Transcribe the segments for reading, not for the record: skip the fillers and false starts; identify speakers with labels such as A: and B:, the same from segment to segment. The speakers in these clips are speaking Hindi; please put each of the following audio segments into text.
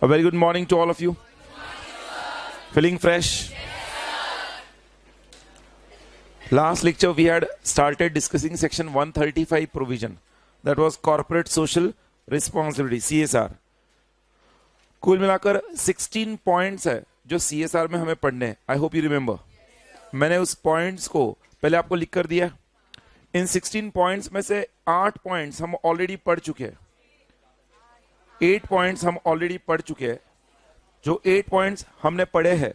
A: A very good morning to all of you. Feeling fresh? Last lecture we had started discussing section 135 provision. That was corporate social responsibility, CSR. कुल मिलाकर 16 पॉइंट्स है जो CSR में हमें पढ़ने हैं. आई होप यू रिमेंबर. मैंने उस पॉइंट्स को पहले आपको लिख कर दिया. इन 16 पॉइंट्स में से 8 पॉइंट्स हम ऑलरेडी पढ़ चुके हैं. 8 पॉइंट्स हम ऑलरेडी पढ़ चुके हैं. जो 8 पॉइंट्स हमने पढ़े हैं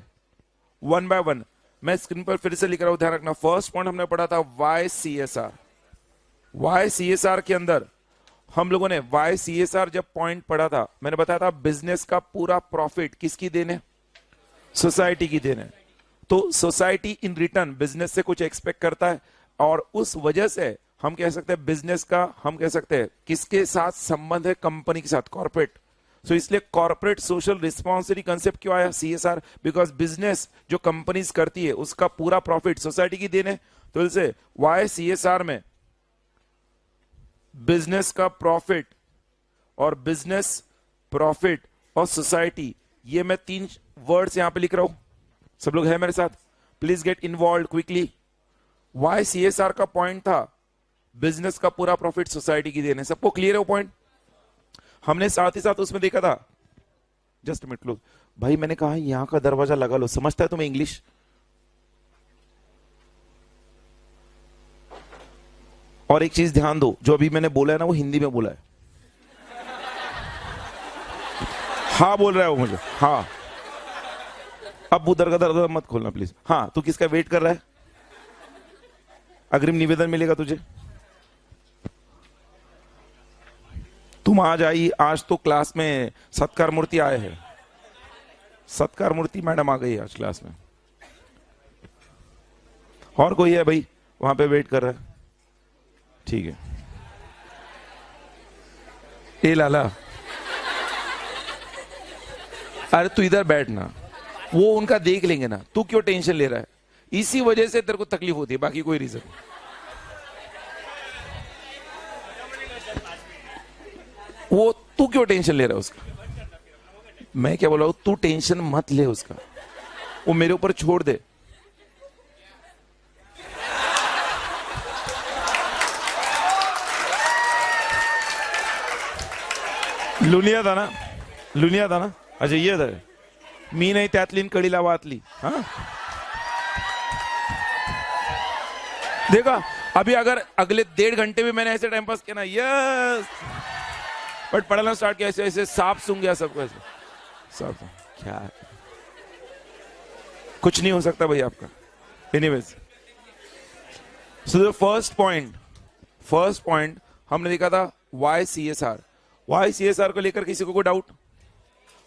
A: वन बाय वन मैं स्क्रीन पर फिर से लिख रहा हूं, ध्यान रखना. फर्स्ट पॉइंट हमने पढ़ा था वाई CSR. वाई CSR के अंदर हम लोगों ने वाई CSR जब पॉइंट पढ़ा था, मैंने बताया था बिजनेस का पूरा प्रॉफिट किसकी देन है? सोसाइटी की देन है. तो सोसाइटी इन रिटर्न बिजनेस से कुछ एक्सपेक्ट करता है और उस वजह से हम कह सकते हैं बिजनेस का, हम कह सकते हैं किसके साथ संबंध है? कंपनी के साथ, कॉर्पोरेट. सो इसलिए कॉर्पोरेट सोशल रिस्पॉन्सिबिलिटी कंसेप्ट क्यों आया? CSR. बिकॉज बिजनेस जो कंपनीज करती है उसका पूरा प्रॉफिट सोसाइटी की देन है. तो इससे वाई CSR में बिजनेस का प्रॉफिट और बिजनेस प्रॉफिट और सोसाइटी, ये मैं 3 वर्ड्स यहां पे लिख रहा हूं. सब लोग हैं मेरे साथ? Please get involve quickly. Why CSR का पॉइंट था बिजनेस का पूरा प्रॉफिट सोसाइटी की देन है. सबको क्लियर है वो पॉइंट? हमने साथ ही साथ उसमें देखा था, जस्ट मिनट लो भाई, मैंने कहा यहां का दरवाजा लगा लो. समझता है तुम्हें इंग्लिश? और एक चीज ध्यान दो, जो अभी मैंने बोला है ना वो हिंदी में बोला है. हाँ बोल रहा है वो मुझे. हाँ, अब उधर का दरवाजा मत खोलना प्लीज. हाँ, तू किसका वेट कर रहा है? अग्रिम निवेदन मिलेगा तुझे. तुम आज आई, आज तो क्लास में सत्कार मूर्ति आए हैं. सत्कार मूर्ति मैडम आ गई आज क्लास में. और कोई है भाई वहां पे वेट कर रहा है? ठीक है. ए लाला, अरे तू इधर बैठना, वो उनका देख लेंगे ना. तू क्यों टेंशन ले रहा है? इसी वजह से तेरे को तकलीफ होती है, बाकी कोई रीजन. वो तू क्यों टेंशन ले रहा है उसका? मैं क्या बोल रहा हूं, तू टेंशन मत ले उसका, वो मेरे ऊपर छोड़ दे. लुनिया था ना, लुनिया था ना. अच्छा ये था, मी नाही त्यातली कडीला वातली. हाँ देखा, अभी अगर अगले 1.5 घंटे भी मैंने ऐसे टाइम पास किया ना, यस, बट पढ़ना स्टार्ट किया ऐसे ऐसे सांप सूंघ गया सबको. ऐसे सब क्या, कुछ नहीं हो सकता भाई आपका. Anyways, so the first point हमने देखा था वाई CSR. वाई CSR को लेकर किसी को डाउट?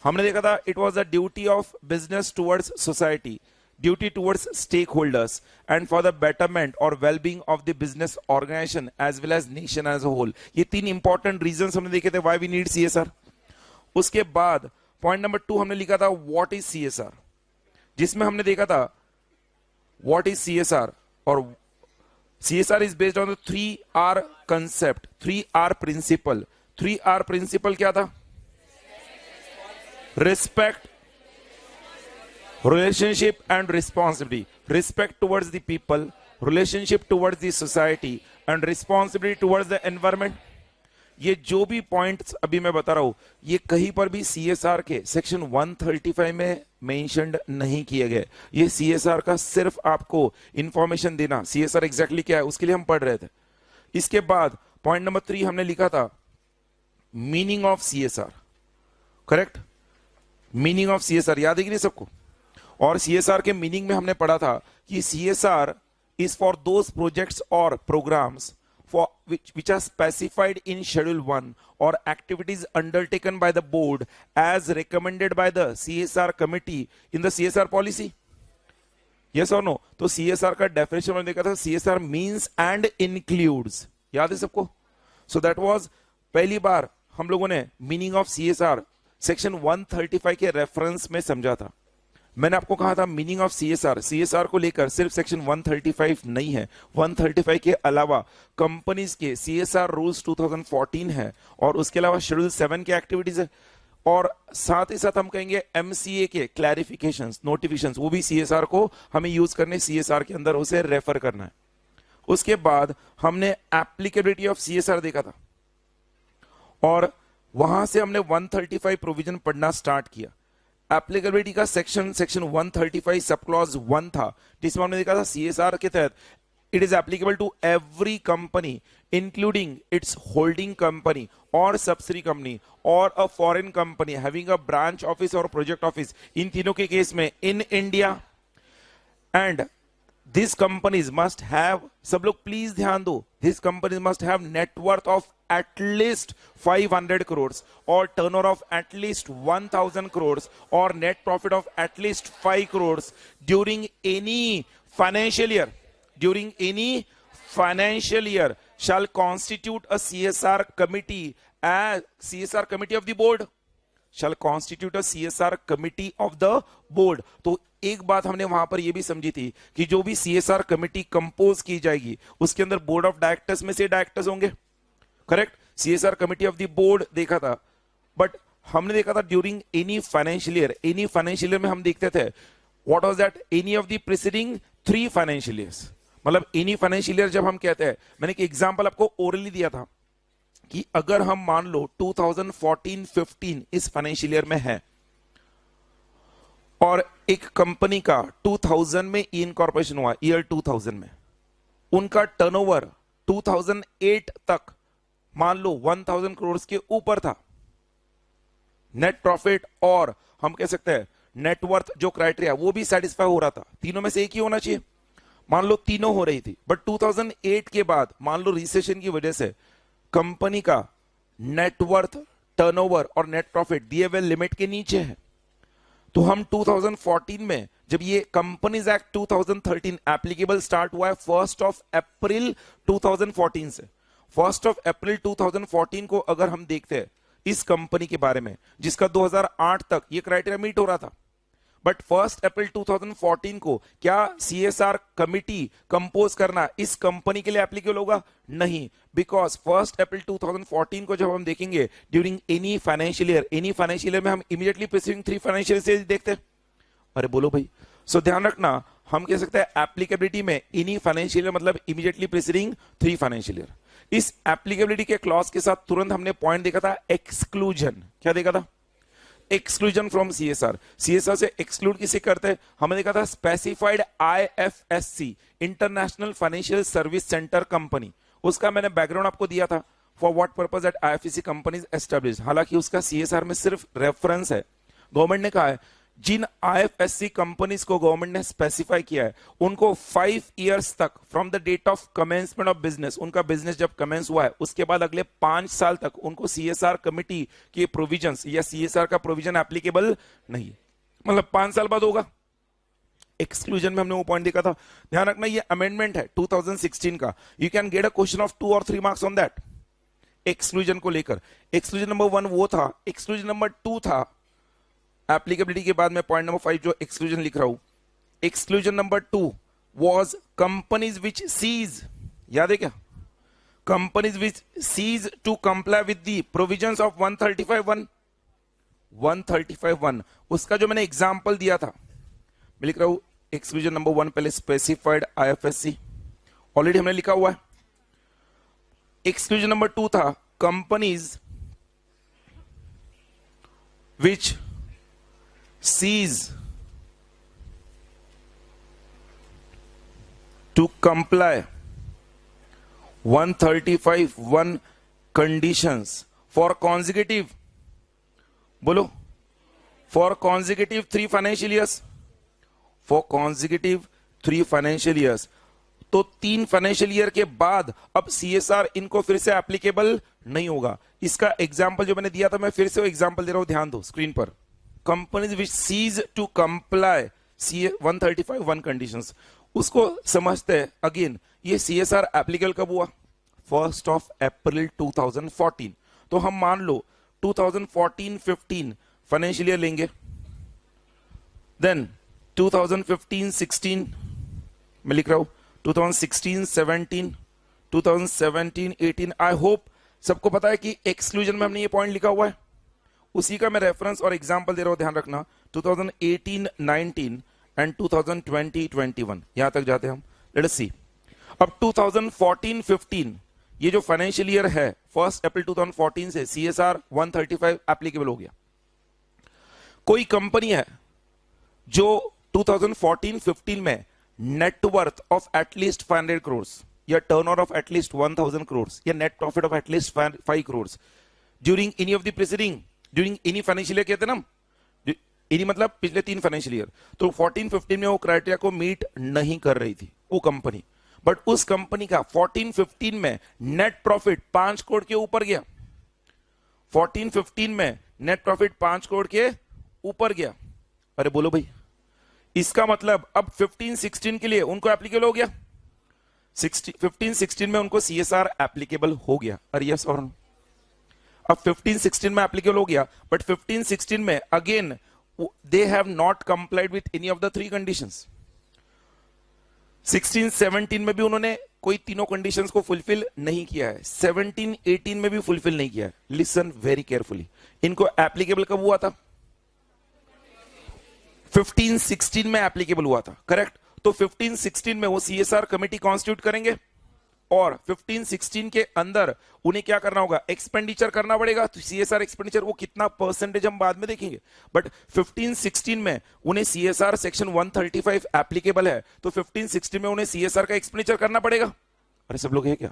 A: हमने देखा था it was the duty of business towards society, duty towards stakeholders and for the betterment or well-being of the business organization as well as nation as a whole. ये 3 important reasons हमने देखे थे why we need CSR. उसके बाद point number 2 हमने लिखा था what is CSR, जिसमें हमने देखा था what is CSR और CSR is based on the 3R concept, 3R principle. 3R principle क्या था? Respect, relationship and responsibility. Respect towards the people, relationship towards the society and responsibility towards the environment. ये जो भी पॉइंट्स अभी मैं बता रहा हूं, ये कहीं पर भी CSR के सेक्शन 135 में मेंशन्ड नहीं किए गए. ये CSR का सिर्फ आपको इंफॉर्मेशन देना, CSR एग्जैक्टली क्या है उसके लिए हम पढ़ रहे थे. इसके बाद पॉइंट नंबर 3 हमने लिखा था meaning of CSR. Correct? Meaning of CSR याद है कि नहीं सबको? और CSR के मीनिंग में हमने पढ़ा था कि CSR is for those projects or programs for which are specified in Schedule 1 or activities undertaken by the board as recommended by the CSR committee in the CSR policy. Yes or no? तो CSR का डेफिनेशन हमने देखा था, CSR means and includes. याद है सबको? So that was पहली बार हम लोगों ने मीनिंग ऑफ CSR सेक्शन 135 के रेफरेंस में समझा था. मैंने आपको कहा था मीनिंग ऑफ CSR को लेकर सिर्फ सेक्शन 135 नहीं है, 135 के अलावा कंपनीज के CSR रूल्स 2014 है और उसके अलावा शेड्यूल 7 के एक्टिविटीज है. और साथ ही साथ हम कहेंगे एमसीए के क्लैरिफिकेशंस, नोटिफिकेशंस, वो भी सीएसआर को हमें यूज करने, सीएसआर के अंदर उसे रेफर करना है। उसके बाद हमने एप्लीकेबिलिटी ऑफ सीएसआर देखा था और वहां से हमने 135 प्रोविजन पढ़ना स्टार्ट किया। एप्लीकेबिलिटी का सेक्शन 135 सब क्लॉज 1 था, जिसमें हमने देखा था सीएसआर के तहत it is applicable to every company including its holding company or subsidiary company or a foreign company having a branch office or project office, इन तीनों के केस में in India, and these companies must have, सब लोग प्लीज ध्यान दो, these companies must have net worth of at least 500 crores or turnover of at least 1000 crores or net profit of at least 5 crores during any financial year, during any financial year shall constitute a CSR committee as CSR committee of the board, shall constitute a CSR committee of the board। तो एक बात हमने वहां पर यह भी समझी थी कि जो भी CSR कमिटी कंपोज की जाएगी उसके अंदर बोर्ड ऑफ डायरेक्टर्स में से डायरेक्टर्स होंगे, correct. CSR committee of the board देखा था, बट हमने देखा था during any financial year, any financial year में हम देखते थे what was that, any of the preceding 3 financial years. मतलब एनी फाइनेंशियल ईयर जब हम कहते हैं, मैंने एक एग्जांपल आपको ओरली दिया था कि अगर हम मान लो 2014-15 इस फाइनेंशियल ईयर में है और एक कंपनी का 2000 में इनकॉर्पोरेशन हुआ, ईयर 2000 में उनका टर्नओवर 2008 तक मान लो 1000 करोड़ के ऊपर था, नेट प्रॉफिट और हम कह सकते हैं नेटवर्थ जो क्राइटेरिया वो भी सेटिस्फाई हो रहा था, तीनों में से एक ही होना चाहिए। मान लो तीनों हो रही थी, बट 2008 के बाद मान लो रिसेशन की वजह से कंपनी का नेटवर्थ, टर्नओवर और नेट प्रॉफिट दिए हुए लिमिट के नीचे है, तो हम 2014 में जब ये कंपनीज एक्ट 2013 एप्लीकेबल स्टार्ट हुआ है 1 अप्रैल 2014 से, 1 अप्रैल 2014 को अगर हम देखते हैं इस कंपनी के बारे में जिसका 2008 तक ये क्राइटेरिया मीट हो रहा था, बट 1 अप्रैल 2014 को क्या सीएसआर कमिटी कंपोज करना इस कंपनी के लिए एप्लीकेबल होगा? नहीं, बिकॉज 1 अप्रैल 2014 को जब हम देखेंगे during any financial year, any financial year में हम इमीडिएटली प्रीसीडिंग 3 फाइनेंशियल ईयर देखते हैं। अरे बोलो भाई, सो ध्यान रखना, हम कह सकते हैं एप्लीकेबिलिटी में एनी फाइनेंशियल ईयर मतलब इमीडिएटली प्रीसीडिंग 3 फाइनेंशियल ईयर। इस एप्लीकेबिलिटी के क्लॉज के साथ तुरंत हमने पॉइंट देखा था एक्सक्लूजन। क्या देखा था? Exclusion from CSR. सीएसआर से एक्सक्लूड किसे करते हैं? हमने देखा था specified IFSC, international financial service centre company. उसका मैंने बैकग्राउंड आपको दिया था, for what purpose that IFSC companies established. हालांकि उसका सीएसआर में सिर्फ रेफरेंस है। गवर्नमेंट ने कहा है जिन आईएफएससी कंपनीज को गवर्नमेंट ने स्पेसिफाई किया है उनको 5 इयर्स तक from the date of commencement of business, उनका बिजनेस जब कमेंस हुआ है उसके बाद अगले 5 साल तक उनको सीएसआर कमिटी के प्रोविजंस या सीएसआर का प्रोविजन एप्लीकेबल नहीं, मतलब 5 साल बाद होगा। एक्सक्लूजन में हमने वो पॉइंट देखा था। ध्यान रखना ये अमेंडमेंट है 2016 का। You can get a question of 2 और 3 मार्क्स ऑन दैट एक्सक्लूजन को लेकर। एक्सक्लूजन नंबर 1 वो था। एक्सक्लूजन नंबर 2 था एप्लीकेबिलिटी के बाद में पॉइंट नंबर 5 जो एक्सक्लूजन लिख रहा हूं, exclusion number 2 was companies which cease, याद है क्या? Companies which cease to comply with the provisions of 135(1) उसका जो मैंने एग्जांपल दिया था मैं लिख रहा हूं एक्सक्लूजन नंबर 1 पहले स्पेसिफाइड आईएफएससी ऑलरेडी हमने लिखा हुआ है। एक्सक्लूजन नंबर 2 था companies which cease to comply 135(1) conditions for consecutive, बोलो, for consecutive 3 financial years, for consecutive 3 financial years। तो 3 फाइनेंशियल ईयर के बाद अब सीएसआर इनको फिर से एप्लीकेबल नहीं होगा। इसका एग्जांपल जो मैंने दिया था मैं फिर से एग्जांपल दे रहा हूं, ध्यान दो स्क्रीन पर। Companies which cease to comply 135(1) conditions, उसको समझते हैं। अगेन ये सीएसआर एप्लीकेबल कब हुआ? 1 अप्रैल 2014। तो हम मान लो 2014-15 फाइनेंशियल ईयर लेंगे, देन 2015-16 मैं लिख रहा हूं, 2016-17, 2017-18। आई होप सबको पता है कि एक्सक्लूजन में हमने ये पॉइंट लिखा हुआ है। उसी का मैं रेफरेंस और एग्जांपल दे रहा हूं, ध्यान रखना। 2018-19 एंड 2020-21 यहां तक जाते हैं हम। लेट अस सी। अब 2014-15 ये जो फाइनेंशियल ईयर है 1 अप्रैल 2014 से CSR 135 एप्लीकेबल हो गया। कोई कंपनी है जो 2014-15 में नेटवर्थ ऑफ एटलीस्ट 500 करोड़ या टर्नओवर ऑफ एटलीस्ट 1000 करोड़ या net profit of at least 5 crore during any of the preceding, during any financial year कहते हैं ना, एनी मतलब पिछले 3 फाइनेंशियल ईयर, तो 14-15 में वो क्राइटेरिया को मीट नहीं कर रही थी वो कंपनी। बट उस कंपनी का 14-15 में नेट प्रॉफिट 5 करोड़ के ऊपर गया। 14-15 में नेट प्रॉफिट 5 करोड़ के ऊपर गया। अरे बोलो भाई, इसका मतलब अब 15-16 के लिए उनको एप्लीकेबल हो गया। 15-16 में उनको CSR एप्लीकेबल हो गया। अरे यस और नो? अब 15-16 में एप्लीकेबल हो गया, बट 15-16 में again they have not complied with any of the 3 conditions. 16-17 में भी उन्होंने कोई तीनों कंडीशंस को फुलफिल नहीं किया है। 17-18 में भी फुलफिल नहीं किया है। लिसन वेरी केयरफुली, इनको एप्लीकेबल कब हुआ था? 15-16 में एप्लीकेबल हुआ था, करेक्ट। तो 15-16 में वो CSR कमेटी कॉन्स्टिट्यूट करेंगे और 15-16 के अंदर उन्हें क्या करना होगा? एक्सपेंडिचर करना पड़ेगा। तो CSR एक्सपेंडिचर वो कितना परसेंटेज हम बाद में देखेंगे, बट 15-16 में उन्हें CSR सेक्शन 135 एप्लीकेबल है, तो 15-16 में उन्हें CSR का एक्सपेंडिचर करना पड़ेगा। अरे सब लोग है क्या?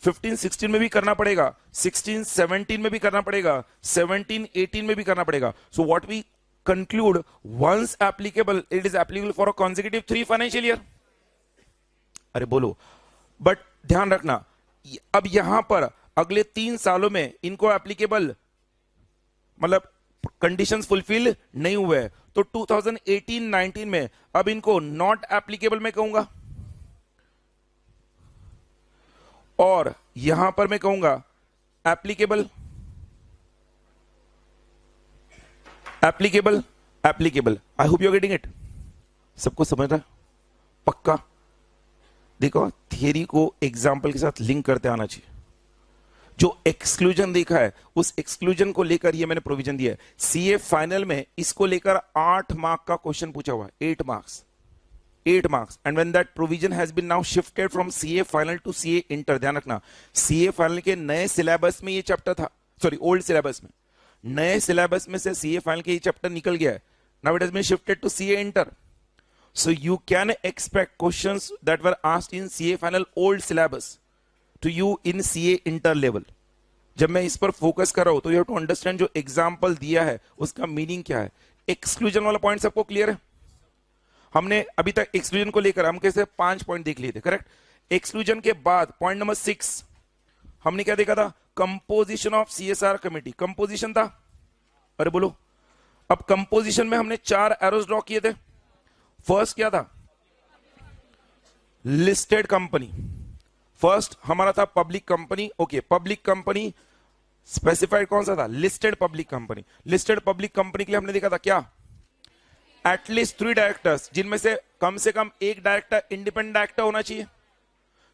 A: 15-16 में भी करना पड़ेगा, 16-17 में भी करना पड़ेगा, 17-18 में भी करना पड़ेगा। So what we conclude, once applicable it is applicable for a consecutive 3 financial year। अरे बोलो, बट ध्यान रखना अब यहां पर अगले 3 सालों में इनको एप्लीकेबल मतलब कंडीशंस फुलफिल नहीं हुए, तो 2018-19 में अब इनको नॉट एप्लीकेबल मैं कहूंगा, और यहां पर मैं कहूंगा applicable applicable applicable. I hope you are getting it. सबको समझ रहा है पक्का? देखो, थियरी को एग्जाम्पल के साथ लिंक करते आना चाहिए। जो एक्सक्लूजन देखा है उस एक्सक्लूजन को लेकर ये मैंने प्रोविजन दिया है। CA फाइनल में इसको लेकर 8 मार्क का क्वेश्चन पूछा हुआ है, 8 marks, 8 marks. And when that provision has been now shifted from CA final to CA inter, ध्यान रखना CA फाइनल के नए सिलेबस में ये चैप्टर था, सॉरी ओल्ड सिलेबस में, नए सिलेबस में से CA फाइनल के ये चैप्टर निकल गया है। Now it has been shifted to CA inter, so you can expect questions that were asked in CA final old syllabus to you in CA inter level. जब मैं इस पर फोकस कर रहा हूं तो यू हैव टू अंडरस्टैंड जो एग्जांपल दिया है उसका मीनिंग क्या है। एक्सक्लूजन वाला पॉइंट सबको क्लियर है? हमने अभी तक एक्सक्लूजन को लेकर हम कैसे 5 पॉइंट देख लिए थे, करेक्ट। एक्सक्लूजन के बाद पॉइंट नंबर 6 हमने क्या देखा था? Composition of CSR committee. Composition था, अरे बोलो। अब कंपोजिशन में हमने 4 एरोज ड्रॉ किए थे। फर्स्ट क्या था? Listed company. फर्स्ट हमारा था public company, okay. Public company specified कौन सा था? Listed public company. Listed public company के लिए हमने देखा था क्या? एटलीस्ट 3 डायरेक्टर्स, जिनमें से कम 1 डायरेक्टर इंडिपेंडेंट डायरेक्टर होना चाहिए।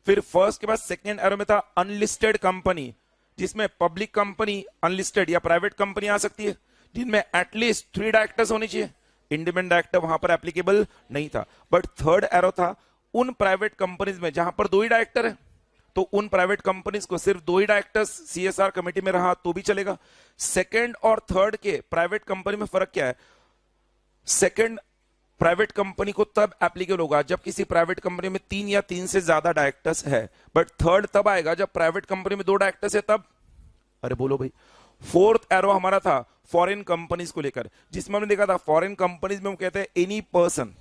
A: फिर फर्स्ट के बाद सेकेंड एरो में था अनलिस्टेड कंपनी, जिसमें पब्लिक कंपनी अनलिस्टेड या प्राइवेट कंपनी आ सकती है, जिनमें एटलीस्ट 3 डायरेक्टर्स होने चाहिए। इंडिपेंडेंट डायरेक्टर वहां पर एप्लीकेबल नहीं था। बट थर्ड एरो था उन प्राइवेट कंपनीज में जहां पर 2 ही डायरेक्टर है, तो उन प्राइवेट कंपनीज को सिर्फ 2 ही डायरेक्टर्स CSR कमेटी में रहा तो भी चलेगा। सेकेंड और थर्ड के प्राइवेट कंपनी में फर्क क्या है? सेकेंड प्राइवेट कंपनी को तब एप्लीकेबल होगा जब किसी प्राइवेट कंपनी में 3 या 3 से ज्यादा डायरेक्टर्स है, बट थर्ड तब आएगा जब प्राइवेट कंपनी में 2 डायरेक्टर्स है तब। अरे बोलो भाई। फोर्थ एरो हमारा था फॉरेन कंपनीज को लेकर, जिसमें हमने देखा था फॉरेन कंपनीज में हम कहते हैं any person,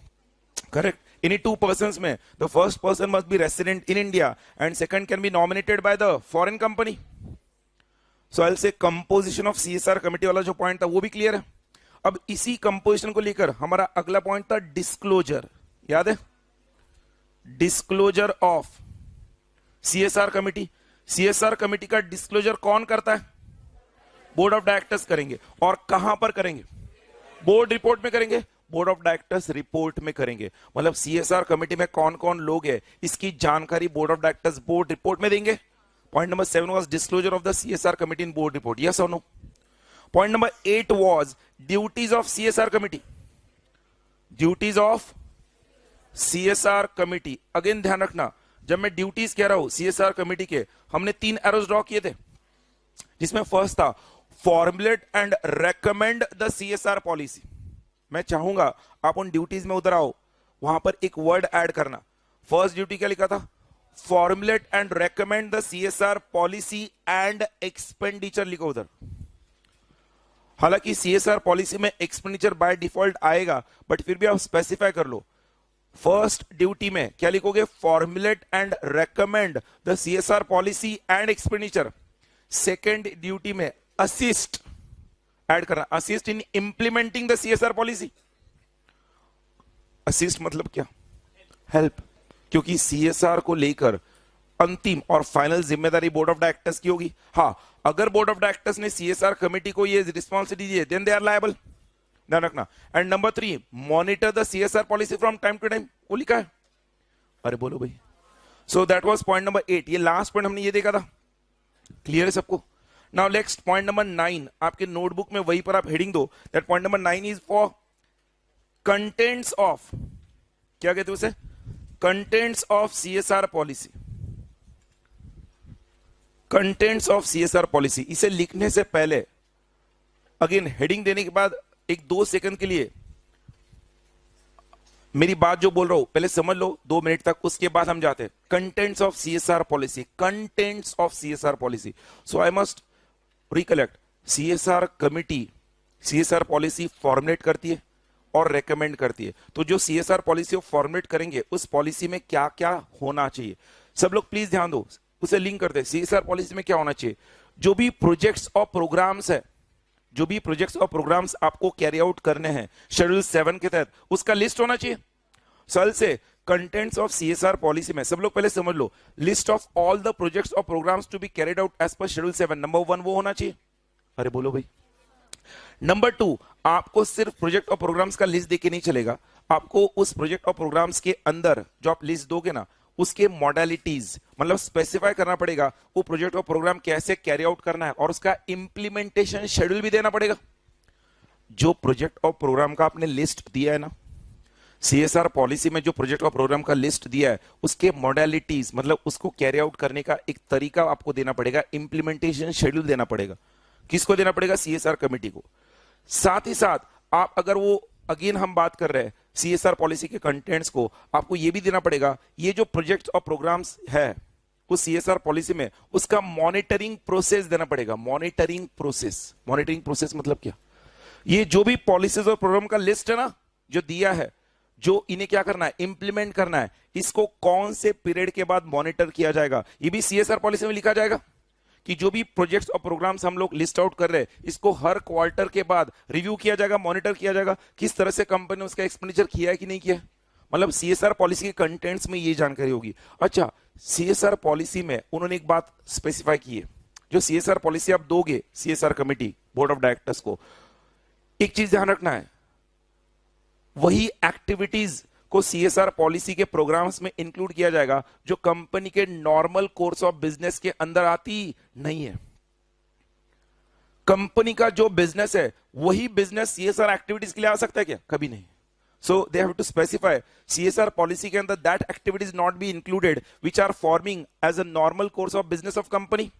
A: correct. Any 2 persons में the first person must be resident in India and second can be nominated by the foreign company. So I will say composition of CSR committee वाला जो पॉइंट था वो भी क्लियर है। अब इसी कंपोजिशन को लेकर हमारा अगला पॉइंट था डिस्क्लोजर, याद है? Disclosure of CSR committee. CSR committee का डिस्क्लोजर कौन करता है? बोर्ड ऑफ डायरेक्टर्स करेंगे। और कहां पर करेंगे? बोर्ड रिपोर्ट में करेंगे, बोर्ड ऑफ डायरेक्टर्स रिपोर्ट में करेंगे। मतलब CSR कमेटी में कौन कौन लोग हैं इसकी जानकारी board of directors board report में देंगे। Point number 7 was disclosure of the CSR committee in board report, yes और no? Point number 8 was duties of CSR committee. Duties of CSR committee. Again ध्यान रखना, जब मैं ड्यूटीज कह रहा हूं सीएसआर कमिटी के, हमने 3 एरोज ड्रॉ किए थे, जिसमें फर्स्ट था formulate and recommend the CSR policy. मैं चाहूंगा आप उन ड्यूटीज में उधर आओ, वहां पर एक वर्ड ऐड करना. फर्स्ट ड्यूटी क्या लिखा था? Formulate and recommend the CSR policy and expenditure लिखो उधर. हालांकि सीएसआर पॉलिसी में एक्सपेंडिचर बाय डिफॉल्ट आएगा, बट फिर भी आप स्पेसिफाई कर लो. फर्स्ट ड्यूटी में क्या लिखोगे? Formulate and recommend the CSR policy and expenditure. Second duty में असिस्ट ऐड करना, assist in implementing the CSR policy. Assist मतलब क्या? हेल्प. क्योंकि सीएसआर को लेकर अंतिम और फाइनल जिम्मेदारी बोर्ड ऑफ डायरेक्टर्स की होगी. हाँ, अगर बोर्ड ऑफ डायरेक्टर्स ने सीएसआर कमेटी को ये रिस्पॉन्सिबिलिटी दी देन दे आर लायबल. ध्यान रखना. And number 3, monitor the CSR policy from time to time. वो लिखा है. अरे बोलो भाई. So that was point number 8. ये लास्ट पॉइंट हमने ये देखा था. क्लियर है सबको? Now next point number 9. आपके नोटबुक में वहीं पर आप हेडिंग दो. That point number 9 is for contents of, क्या कहते हैं उसे? Contents of CSR policy. Contents of CSR policy. इसे लिखने से पहले अगेन हेडिंग देने के बाद एक 2 सेकंड के लिए मेरी बात जो बोल रहा हूं पहले समझ लो 2 मिनट तक, उसके बाद हम जाते हैं. Contents of CSR policy. Contents of CSR policy. So I must recollect. CSR committee CSR policy formulate करती है और रेकमेंड करती है. तो जो सीएसआर पॉलिसी फॉर्मुलेट करेंगे उस पॉलिसी में क्या क्या होना चाहिए, सब लोग प्लीज ध्यान दो. उसे लिंक करते हैं. सीएसआर पॉलिसी में क्या होना चाहिए? जो भी प्रोजेक्ट्स और प्रोग्राम्स है, जो भी प्रोजेक्ट्स और प्रोग्राम्स आपको कैरी आउट करने हैं शेड्यूल 7 के तहत, उसका लिस्ट होना चाहिए. सल से कंटेंट्स ऑफ सीएसआर पॉलिसी में सब लोग पहले समझ लो, list of all the projects और programmes to be carried out as per schedule 7. Number 1 वो होना चाहिए. अरे बोलो भाई. नंबर 2, आपको सिर्फ प्रोजेक्ट और प्रोग्राम्स का लिस्ट देके नहीं चलेगा. आपको उस प्रोजेक्ट और प्रोग्राम्स के अंदर जो आप लिस्ट दोगे ना, उसके मॉडलिटीज मतलब स्पेसिफाई करना पड़ेगा वो प्रोजेक्ट और प्रोग्राम कैसे कैरी आउट करना है, और उसका इंप्लीमेंटेशन शेड्यूल भी देना पड़ेगा. जो प्रोजेक्ट और प्रोग्राम का आपने लिस्ट दिया है ना, सीएसआर पॉलिसी में जो प्रोजेक्ट और प्रोग्राम का लिस्ट दिया है, उसके मॉडलिटीज मतलब उसको कैरी आउट करने का एक तरीका आपको देना पड़ेगा. इंप्लीमेंटेशन शेड्यूल देना पड़ेगा. किसको देना पड़ेगा? सीएसआर कमेटी को. साथ ही साथ आप अगर वो अगेन हम बात कर रहे हैं सीएसआर पॉलिसी के कंटेंट्स को, आपको ये भी देना पड़ेगा ये जो प्रोजेक्ट और प्रोग्राम्स है उस सीएसआर पॉलिसी में, उसका मॉनिटरिंग प्रोसेस देना पड़ेगा. Monitoring process. मॉनिटरिंग प्रोसेस मतलब क्या? ये जो भी पॉलिसीज और प्रोग्राम का लिस्ट है ना जो दिया है, जो इन्हें क्या करना है? इंप्लीमेंट करना है. इसको कौन से पीरियड के बाद मॉनिटर किया जाएगा, ये भी सीएसआर पॉलिसी में लिखा जाएगा. कि जो भी प्रोजेक्ट्स और प्रोग्राम्स हम लोग लिस्ट आउट कर रहे हैं, इसको हर क्वार्टर के बाद रिव्यू किया जाएगा, मॉनिटर किया जाएगा, किस तरह से कंपनी ने उसका एक्सपेंडिचर किया है कि नहीं किया है. मतलब सीएसआर पॉलिसी के कंटेंट्स में ये जानकारी होगी. अच्छा, सीएसआर पॉलिसी में उन्होंने एक बात स्पेसिफाई की है. जो सीएसआर पॉलिसी आप दोगे CSR committee board of directors को, एक चीज ध्यान रखना है, वही एक्टिविटीज को सीएसआर पॉलिसी के प्रोग्राम्स में इंक्लूड किया जाएगा जो कंपनी के नॉर्मल कोर्स ऑफ बिजनेस के अंदर आती नहीं है. कंपनी का जो बिजनेस है वही बिजनेस सीएसआर एक्टिविटीज के लिए आ सकता है क्या? कभी नहीं. So they have to specify CSR policy के अंदर that activities not be included which are forming as a normal course of business of company.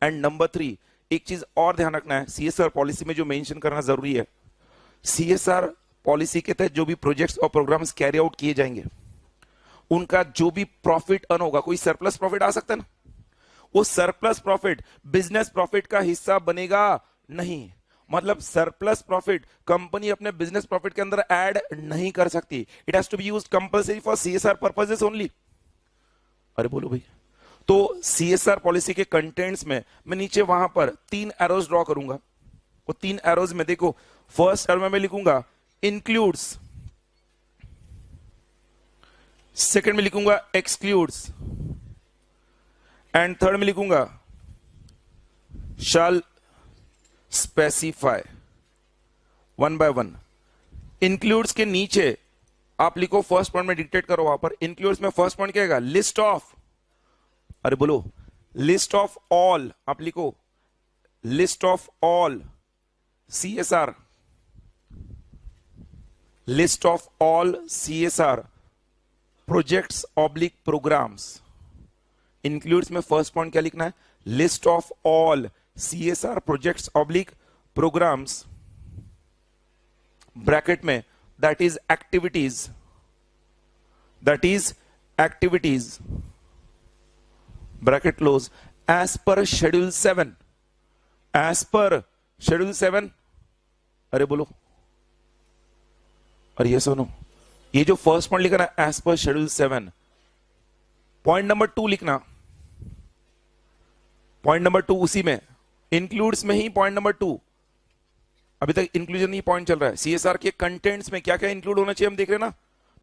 A: And number 3, एक चीज और ध्यान रखना है, सीएसआर पॉलिसी में जो मेंशन करना जरूरी है, सीएसआर पॉलिसी के तहत जो भी प्रोजेक्ट्स और प्रोग्राम्स कैरी आउट किए जाएंगे उनका जो भी प्रॉफिट अर्न होगा, कोई सरप्लस प्रॉफिट आ सकता है ना, वो सरप्लस प्रॉफिट बिजनेस प्रॉफिट का हिस्सा बनेगा नहीं. मतलब सरप्लस प्रॉफिट कंपनी अपने बिजनेस प्रॉफिट के अंदर ऐड नहीं कर सकती. It has to be used compulsory for CSR purposes only. अरे बोलो भाई. तो सीएसआर पॉलिसी के कंटेंट्स में मैं नीचे वहां पर 3 एरोज ड्रॉ करूंगा. वो 3 एरोज में देखो, फर्स्ट एरो में मैं लिखूंगा इंक्लूड्स, सेकंड में लिखूंगा एक्सक्लूड्स, एंड थर्ड में लिखूंगा शैल स्पेसिफाई. 1 by 1. इंक्लूड्स के नीचे आप लिखो, फर्स्ट पॉइंट में डिक्टेट करो वहां पर. इंक्लूड्स में फर्स्ट पॉइंट क्या है? लिस्ट ऑफ, अरे बोलो, लिस्ट ऑफ ऑल. आप लिखो list of all CSR, list of all CSR projects oblique programmes includes में फर्स्ट पॉइंट क्या लिखना है, list of all CSR projects oblique programmes bracket में that is activities bracket close as per schedule 7, as per schedule 7। अरे बोलो, और ये सुनो, ये जो फर्स्ट पॉइंट लिखना है as per schedule 7, point number 2 लिखना, पॉइंट नंबर 2 उसी में इंक्लूड्स में ही पॉइंट नंबर 2, अभी तक इंक्लूजन नहीं पॉइंट चल रहा है। CSR के कंटेंट्स में क्या क्या इंक्लूड होना चाहिए हम देख रहे हैं ना।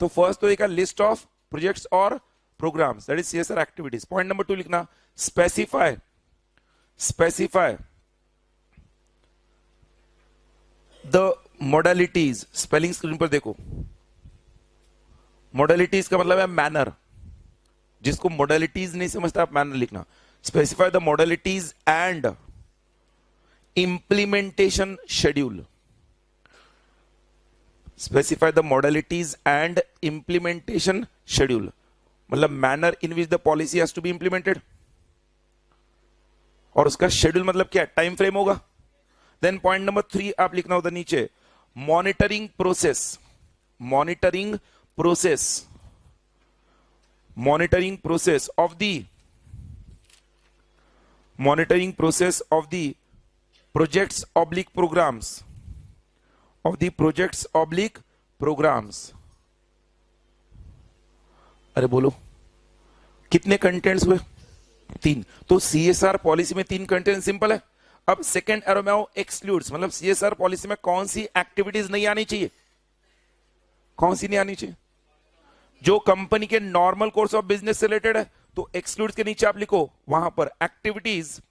A: तो फर्स्ट तो एक लिस्ट ऑफ प्रोजेक्ट्स और programmes that is CSR activities. Point number 2 लिखना, specify the modalities. Spelling screen पर देखो, मोडालिटीज का मतलब है मैनर, जिसको मोडालिटीज नहीं समझता आप मैनर लिखना। Specify the modalities and implementation schedule, specify the modalities and implementation schedule, मतलब manner in which the policy has to be implemented, और उसका शेड्यूल मतलब क्या, टाइम फ्रेम होगा। देन पॉइंट नंबर 3 आप लिखना होता नीचे, monitoring process of the projects oblique programs, अरे बोलो कितने कंटेंट्स हुए, 3। तो CSR पॉलिसी में 3 कंटेंट, सिंपल है। अब सेकेंड एरो में आओ, एक्सक्लूड्स, मतलब CSR पॉलिसी में कौन सी एक्टिविटीज नहीं आनी चाहिए, कौन सी नहीं आनी चाहिए, जो कंपनी के नॉर्मल कोर्स ऑफ बिजनेस से रिलेटेड है। तो एक्सक्लूड्स के नीचे आप लिखो, वहां पर एक्टिविटीज,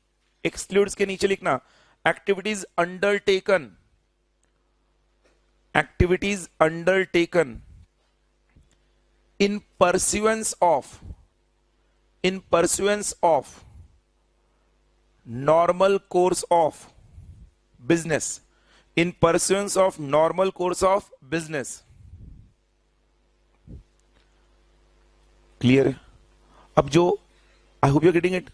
A: एक्सक्लूड्स के नीचे लिखना activities undertaken in pursuance of normal course of business, clear है। अब जो I hope you getting it,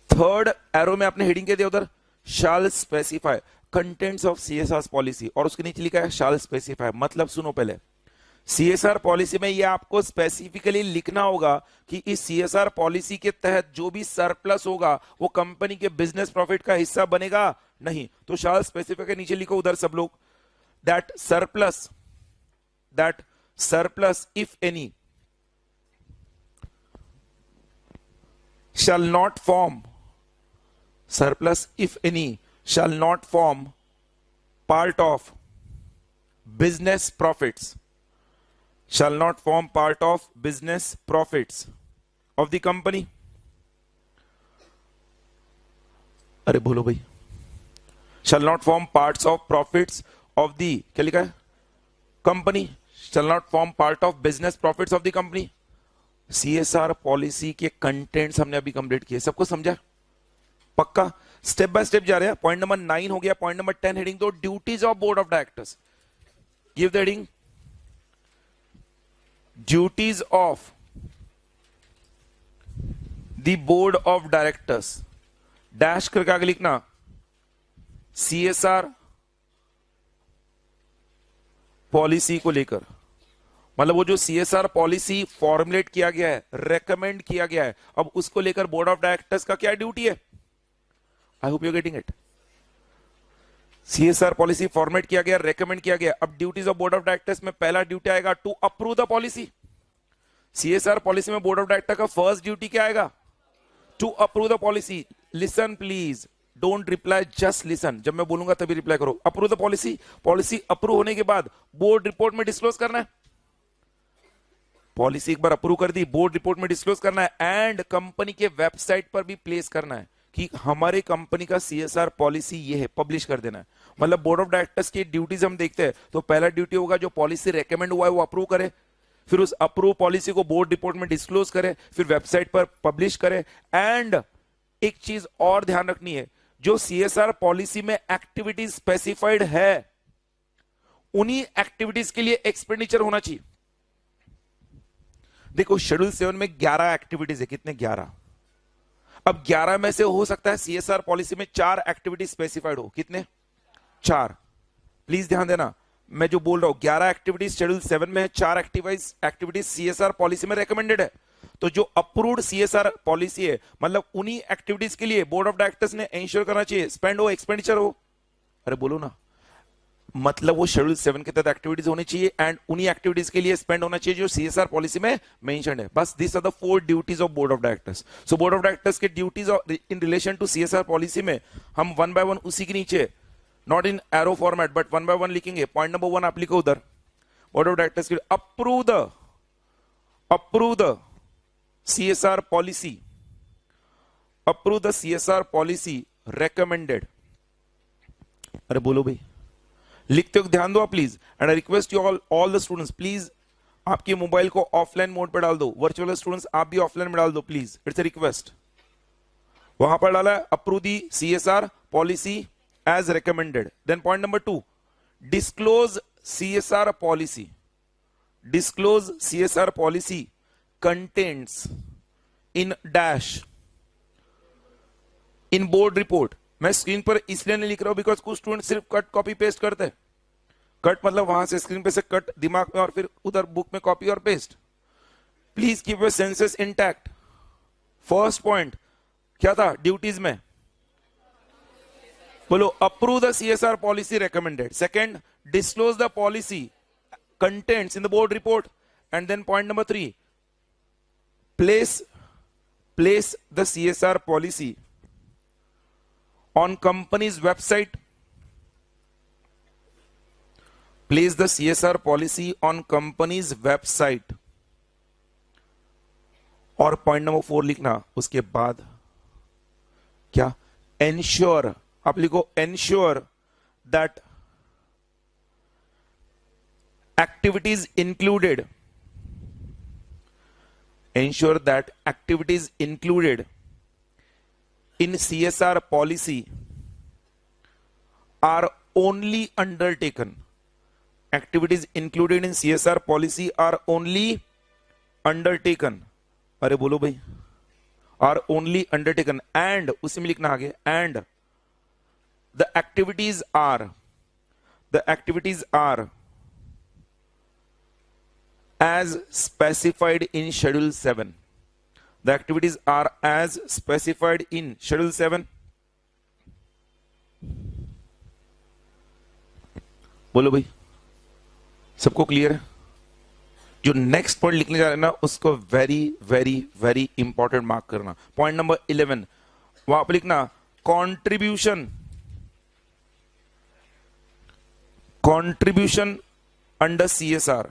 A: third arrow में आपने हेडिंग के दिया उधर, shall specify contents of CSR policy, और उसके नीचे लिखा है शाल स्पेसिफाई। मतलब सुनो, पहले CSR पॉलिसी में ये आपको स्पेसिफिकली लिखना होगा कि इस CSR पॉलिसी के तहत जो भी सरप्लस होगा वो कंपनी के बिजनेस प्रॉफिट का हिस्सा बनेगा नहीं। तो शाल स्पेसिफाई के नीचे लिखो उधर सब लोग, that surplus if any shall not form part of business profits, of the company। अरे बोलो भाई, shall not form parts of profits of the, क्या लिखा है, company, shall not form part of business profits of the company। CSR policy के कंटेंट्स हमने अभी कंप्लीट किए, सबको समझा, पक्का। स्टेप बाय स्टेप जा रहे हैं। पॉइंट नंबर 9 हो गया, पॉइंट नंबर 10 हेडिंग दो, duties of board of directors. Give the heading, duties of the board of directors, dash करके आगे लिखना CSR पॉलिसी को लेकर, मतलब वो जो CSR पॉलिसी फॉर्मुलेट किया गया है, रेकमेंड किया गया है, अब उसको लेकर बोर्ड ऑफ डायरेक्टर्स का क्या ड्यूटी है। I hope you getting it. CSR policy format किया गया, रेकमेंड किया गया, अब duties of board of directors में पहला ड्यूटी आएगा to approve the policy. CSR policy में बोर्ड ऑफ डायरेक्टर का फर्स्ट ड्यूटी क्या आएगा, to approve the policy. Listen please, don't reply, just listen, जब मैं बोलूंगा तभी रिप्लाई करो। Approve the policy, policy approve होने के बाद बोर्ड रिपोर्ट में डिस्क्लोज करना है। पॉलिसी एक बार अप्रूव कर दी, बोर्ड रिपोर्ट में डिस्क्लोज करना है, एंड कंपनी के वेबसाइट पर भी प्लेस करना है कि हमारे कंपनी का CSR पॉलिसी ये है, पब्लिश कर देना है। मतलब बोर्ड ऑफ डायरेक्टर्स की ड्यूटीज हम देखते हैं, तो पहला ड्यूटी होगा जो पॉलिसी रेकमेंड हुआ है वो अप्रूव करे, फिर उस अप्रूव पॉलिसी को बोर्ड रिपोर्ट में डिस्क्लोज करे, फिर वेबसाइट पर पब्लिश करे। एंड एक चीज और ध्यान रखनी है, जो सीएसआर पॉलिसी में एक्टिविटीज स्पेसिफाइड है उन्हीं एक्टिविटीज के लिए एक्सपेंडिचर होना चाहिए। देखो शेड्यूल 7 में 11 एक्टिविटीज है, कितने 11। अब 11 में से हो सकता है सीएसआर पॉलिसी में 4 एक्टिविटीज स्पेसिफाइड हो, कितने 4। प्लीज ध्यान देना मैं जो बोल रहा हूं 11 एक्टिविटीज शेड्यूल 7 में है, 4 एक्टिविटीज सीएसआर पॉलिसी में रेकमेंडेड है। तो जो अप्रूव्ड सीएसआर पॉलिसी है मतलब उन्हीं एक्टिविटीज के लिए बोर्ड ऑफ डायरेक्टर्स ने इंश्योर करना चाहिए स्पेंड हो एक्सपेंडिचर हो। अरे बोलो ना, मतलब वो शेड्यूल 7 के तहत एक्टिविटीज होनी चाहिए एंड उन्हीं एक्टिविटीज के लिए स्पेंड होना चाहिए जो सीएसआर पॉलिसी में मेंशन्ड है। बस this are the 4 duties of board of directors. So board of directors के duties in relation to CSR policy में हम 1 बाय 1 उसी के नीचे, not in arrow format but 1 by 1 लिखेंगे। पॉइंट नंबर 1 आप लिखो उधर, बोर्ड ऑफ डायरेक्टर्स के approve the CSR policy, approve the CSR policy recommended। अरे बोलो भाई, लिखते हो ध्यान दो आप please. And I request you all the students please आपके मोबाइल को ऑफलाइन मोड पे डाल दो। वर्चुअल स्टूडेंट्स आप भी ऑफलाइन में डाल दो प्लीज, इट्स अ रिक्वेस्ट। वहां पर डाला है approve the CSR policy as recommended. Then point number 2, disclose CSR policy. Disclose CSR policy contains in dash in board report। मैं स्क्रीन पर इसलिए नहीं लिख रहा हूं बिकॉज कुछ स्टूडेंट सिर्फ कट कॉपी पेस्ट करते हैं। कट मतलब वहां से स्क्रीन पे से कट दिमाग में और फिर उधर बुक में कॉपी और paste. Please keep your senses intact. First point क्या था ड्यूटीज में, बोलो approve the CSR policy recommended. Second, disclose the policy contents in the board report. And then point number 3, place the CSR policy on company's website। Place the CSR policy on company's website। और पॉइंट नंबर 4 लिखना उसके बाद क्या, ensure, आप लिखो ensure that activities included, ensure that activities included in CSR policy are only undertaken। Activities included in CSR policy are only undertaken। अरे बोलो भाई, are only undertaken and उसी में लिखना आगे, and the activities are as specified in schedule 7। The activities are as specified in schedule 7। बोलो भाई, सबको क्लियर है? जो नेक्स्ट पॉइंट लिखने जा रहे हैं ना उसको very very very important mark करना। पॉइंट नंबर 11 वहां पर लिखना contribution under CSR,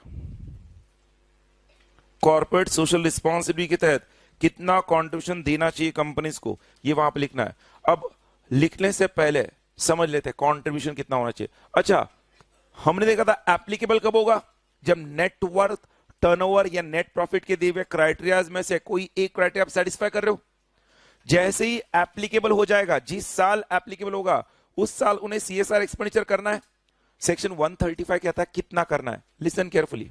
A: corporate social responsibility के तहत कितना कंट्रीब्यूशन देना चाहिए कंपनीज को, ये वहां पे लिखना है। अब लिखने से पहले समझ लेते हैं कंट्रीब्यूशन कितना होना चाहिए। अच्छा, हमने देखा था एप्लीकेबल कब होगा, जब नेटवर्थ, टर्नओवर या नेट प्रॉफिट के दिए हुए क्राइटेरियाज में से कोई एक क्राइटेरिया आप सेटिस्फाई कर रहे हो। जैसे ही एप्लीकेबल हो जाएगा, जिस साल एप्लीकेबल होगा उस साल उन्हें CSR एक्सपेंडिचर करना है। सेक्शन 135 कहता है कितना करना है। Listen carefully,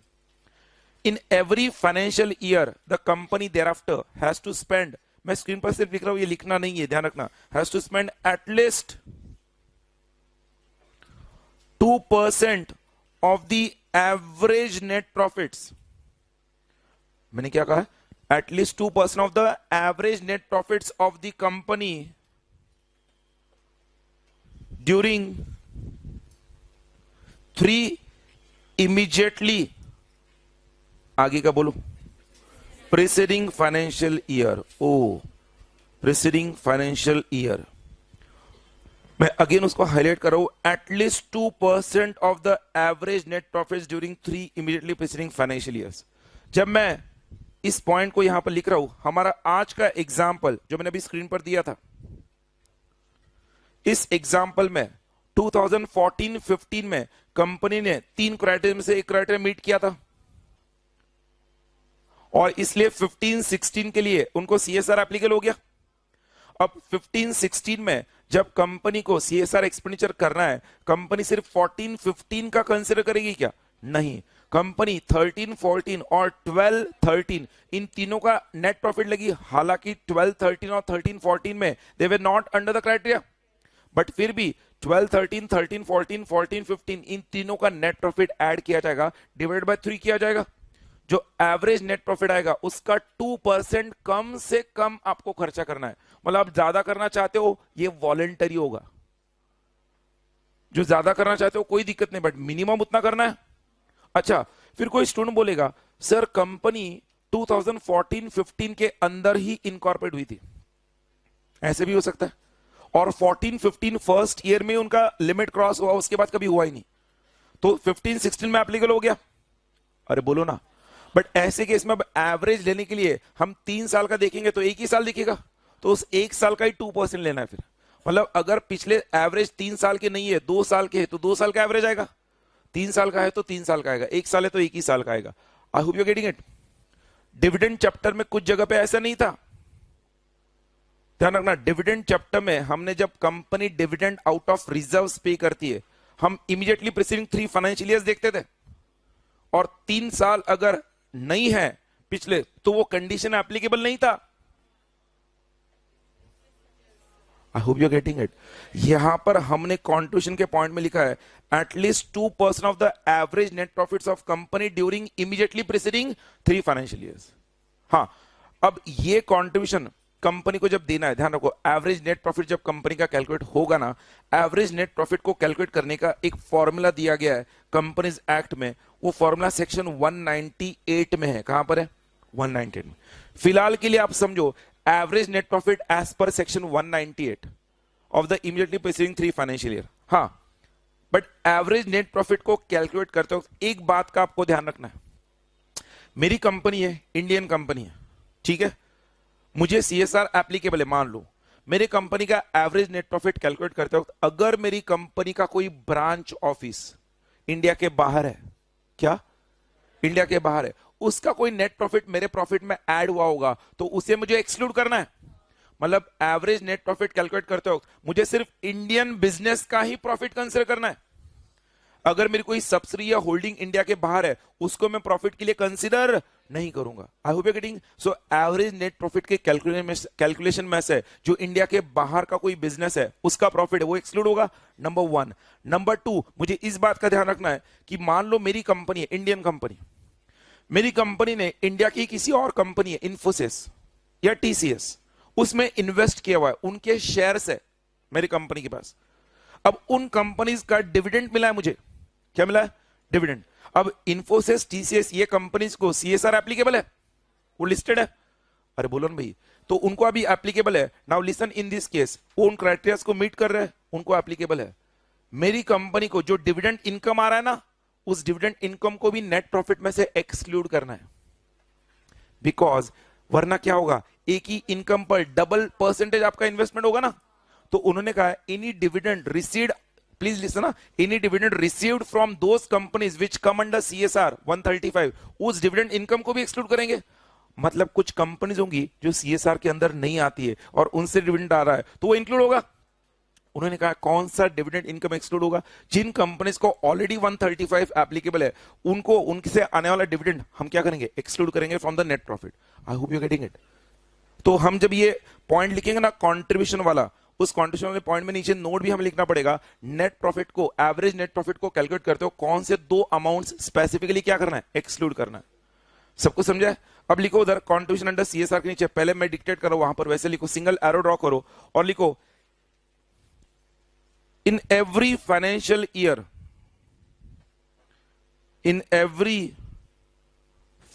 A: in every financial year the company thereafter has to spend, मैं स्क्रीन पर सिर्फ लिख रहा हूं, ये लिखना नहीं है, ध्यान रखना, has to spend at least 2% of the average net profits। मैंने क्या कहा, at least 2% of the average net profits of the company during 3 immediately, आगे का बोलो, प्रीसीडिंग फाइनेंशियल ईयर। ओ, प्रीसीडिंग फाइनेंशियल ईयर, मैं अगेन उसको हाईलाइट कर रहा हूं, at least 2% of the average net profits during 3 immediately preceding financial years. जब मैं इस पॉइंट को यहां पर लिख रहा हूं, हमारा आज का एग्जाम्पल जो मैंने अभी स्क्रीन पर दिया था, इस एग्जाम्पल में 2014-15 में कंपनी ने 3 क्राइटेरिया में से एक क्राइटेरिया मीट किया था और इसलिए 15-16 के लिए उनको CSR एप्लीकेबल हो गया। अब 15-16 में जब कंपनी को सीएसआर एक्सपेंडिचर करना है, कंपनी सिर्फ 14-15 का कंसिडर करेगी क्या? नहीं, कंपनी 13-14 और 12-13 इन तीनों का नेट प्रॉफिट लगी। हालांकि 12-13 और 13-14 में they were not under the criteria, but फिर भी 12-13, 13-14, 14-15 इन तीनों का नेट प्रॉफिट ऐड किया जाएगा, डिवाइडेड बाय 3 किया जाएगा। जो एवरेज नेट प्रॉफिट आएगा उसका 2% कम से कम आपको खर्चा करना है। मतलब आप ज्यादा करना चाहते हो, ये वॉलेंटरी होगा। जो ज्यादा करना चाहते हो कोई दिक्कत नहीं, बट मिनिमम उतना करना है। अच्छा, फिर कोई स्टूडेंट बोलेगा सर कंपनी 2014-15 के अंदर ही इनकॉर्पोरेट हुई थी, ऐसे भी हो सकता है, और 14-15 फर्स्ट ईयर में उनका लिमिट क्रॉस हुआ, उसके बाद कभी हुआ ही नहीं, तो 15-16 में एप्लीकेबल हो गया। अरे बोलो ना। बट ऐसे केस में अब एवरेज लेने के लिए हम 3 साल का देखेंगे तो एक ही साल दिखेगा, तो उस एक साल का ही 2% लेना है। फिर मतलब अगर पिछले एवरेज 3 साल के नहीं है, 2 साल के है, तो 2 साल का एवरेज आएगा। 3 साल का है तो 3 साल का आएगा, 1 साल है तो 1 ही साल का आएगा। आई hope you getting it. Dividend chapter में कुछ जगह पे ऐसा नहीं था, ध्यान रखना। डिविडेंड चैप्टर में हमने जब company dividend out of reserves पे करती है, हम इमीडिएटली प्रीसीडिंग 3 फाइनेंशियल ईयर्स देखते थे, और 3 साल अगर नहीं है पिछले तो वो कंडीशन एप्लीकेबल नहीं था। आई होप यू गेटिंग इट। यहां पर हमने कॉन्ट्रीब्यूशन के पॉइंट में लिखा है at least 2% of the average net profits of company during immediately preceding 3 financial years. हाँ, अब ये कॉन्ट्रीब्यूशन कंपनी को जब देना है, ध्यान रखो, एवरेज नेट प्रॉफिट जब कंपनी का कैलकुलेट होगा ना, एवरेज नेट प्रॉफिट को कैलकुलेट करने का एक फॉर्मूला दिया गया है कंपनीज एक्ट में। वो फॉर्मूला सेक्शन 198 में है। कहां पर है? 198 में। फिलहाल के लिए आप समझो average net profit as per section 198 of the immediately preceding 3 financial year. हाँ, बट एवरेज नेट प्रॉफिट को कैलकुलेट करते वक्त एक बात का आपको ध्यान रखना है। मेरी कंपनी है, इंडियन कंपनी है, ठीक है, मुझे सीएसआर एप्लीकेबल है। मान लो मेरे कंपनी का एवरेज नेट प्रॉफिट कैलकुलेट करते वक्त अगर मेरी कंपनी का कोई ब्रांच ऑफिस इंडिया के बाहर है, क्या इंडिया के बाहर है, उसका कोई नेट प्रॉफिट मेरे प्रॉफिट में ऐड हुआ होगा तो उसे मुझे एक्सक्लूड करना है। मतलब एवरेज नेट प्रॉफिट कैलकुलेट करते वक्त मुझे सिर्फ इंडियन बिजनेस का ही प्रॉफिट कंसीडर करना है। अगर मेरी कोई सब्सिडी या होल्डिंग इंडिया के बाहर है उसको मैं प्रॉफिट के लिए कंसीडर नहीं करूंगा। आई hope you getting. So average net profit के कैलकुलेशन में से जो इंडिया के बाहर का कोई बिजनेस है उसका प्रॉफिट है वो एक्सक्लूड होगा, नंबर 1। नंबर 2, मुझे इस बात का ध्यान रखना है कि मान लो मेरी कंपनी है, इंडियन कंपनी, मेरी कंपनी ने इंडिया की किसी और कंपनी है, इन्फोसिस या टीसीएस, उसमें इन्वेस्ट किया हुआ है, उनके शेयर्स है मेरी कंपनी के पास। अब उन कंपनीज का डिविडेंड मिला है मुझे। क्या मिला है? डिविडेंड। अब इन्फोसिस, टीसीएस, ये कंपनीज को सीएसआर एप्लीकेबल है, वो लिस्टेड है। अरे बोलो ना भाई, तो उनको अभी एप्लीकेबल है। Now listen, in this case वो उन क्राइटेरिया को मीट कर रहे हैं, उनको एप्लीकेबल है। मेरी कंपनी को जो डिविडेंड इनकम आ रहा है ना, उस डिविडेंड इनकम को भी नेट प्रॉफिट में से एक्सक्लूड करना है, बिकॉज वरना क्या होगा, एक ही इनकम पर डबल परसेंटेज आपका इन्वेस्टमेंट होगा ना। तो उन्होंने कहा any dividend received, please listen ना, any dividend received from those companies which come under CSR 135, उस डिविडेंड इनकम को भी एक्सक्लूड करेंगे। मतलब कुछ कंपनीज होंगी जो सीएसआर के अंदर नहीं आती है और उनसे डिविडेंड आ रहा है तो वो इंक्लूड होगा। उन्होंने कहा कौन सा डिविडेंड इनकम एक्सक्लूड होगा? जिन कंपनीज को ऑलरेडी 135 एप्लीकेबल है उनको, उनसे आने वाला डिविडेंड हम क्या करेंगे? एक्सक्लूड करेंगे from the net profit. I hope you getting it. तो हम जब ये पॉइंट लिखेंगे ना कॉन्ट्रीब्यूशन वाला, उस कॉन्ट्रीब्यूशन वाले पॉइंट में नीचे नोट भी हमें लिखना पड़ेगा, नेट प्रॉफिट को, एवरेज नेट प्रॉफिट को कैलकुलेट करते हो कौन से 2 अमाउंट्स स्पेसिफिकली क्या करना है? एक्सक्लूड करना है। सबको समझा है? अब लिखो उधर कॉन्ट्रीब्यूशन अंडर सीएसआर के नीचे, पहले मैं डिक्टेट करो वहां पर वैसे लिखो, सिंगल एरो ड्रॉ करो और लिखो in every financial year, in every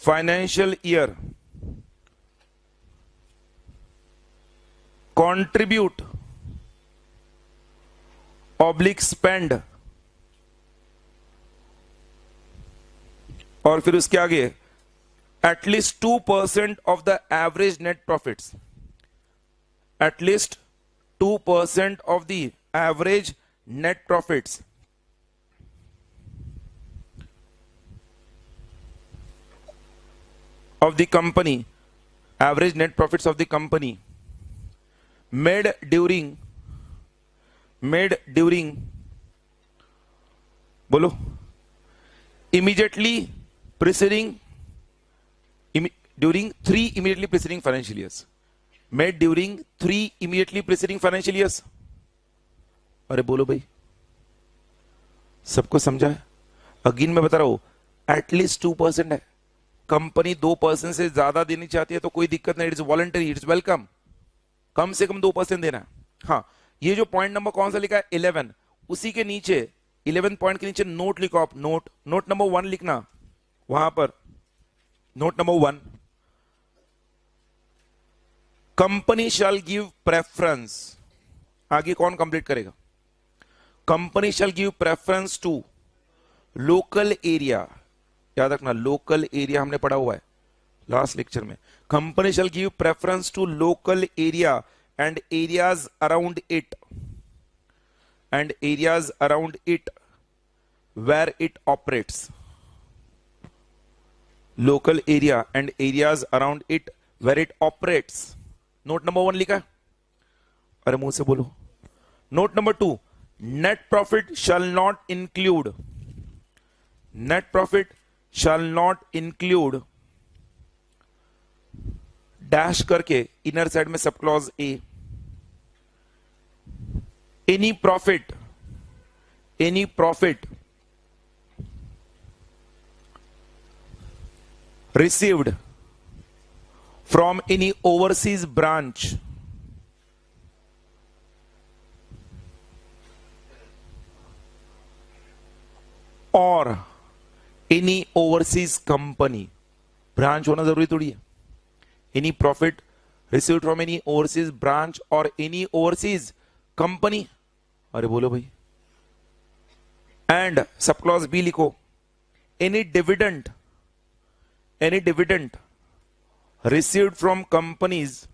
A: financial year, contribute oblique spend, और फिर उसके आगे at least 2% of the average net profits, at least 2% of the average net profits of the company, average net profits of the company made during बोलो immediately preceding during 3 immediately preceding financial years, made during 3 immediately preceding financial years. अरे बोलो भाई, सबको समझा है? अगेन मैं बता रहा हूं, एटलीस्ट 2% है, कंपनी 2% से ज्यादा देनी चाहती है तो कोई दिक्कत नहीं, इट्स वॉलंटरी, इट्स वेलकम, कम से कम 2% देना है। हाँ, ये जो पॉइंट नंबर कौन सा लिखा है 11, उसी के नीचे 11 पॉइंट के नीचे नोट लिखो आप, नोट नंबर 1 लिखना वहां पर, note number 1, company shall give preference, आगे कौन कंप्लीट करेगा, company shall give preference to local area, याद रखना लोकल एरिया हमने पढ़ा हुआ है लास्ट लेक्चर में, company shall give preference to local area and areas around it, and areas around it where it operates, local area and areas around it where it operates. Note number 1 लिखा, अरे मुंह से बोलो। Note number 2, net profit shall not include, net profit shall not include dash करके इनर साइड में sub clause A, any profit received from any overseas branch or any overseas company, branch होना जरूरी थोड़ी है, any profit received from any overseas branch or any overseas company, अरे बोलो भाई, एंड सब क्लॉज बी लिखो, any dividend received from companies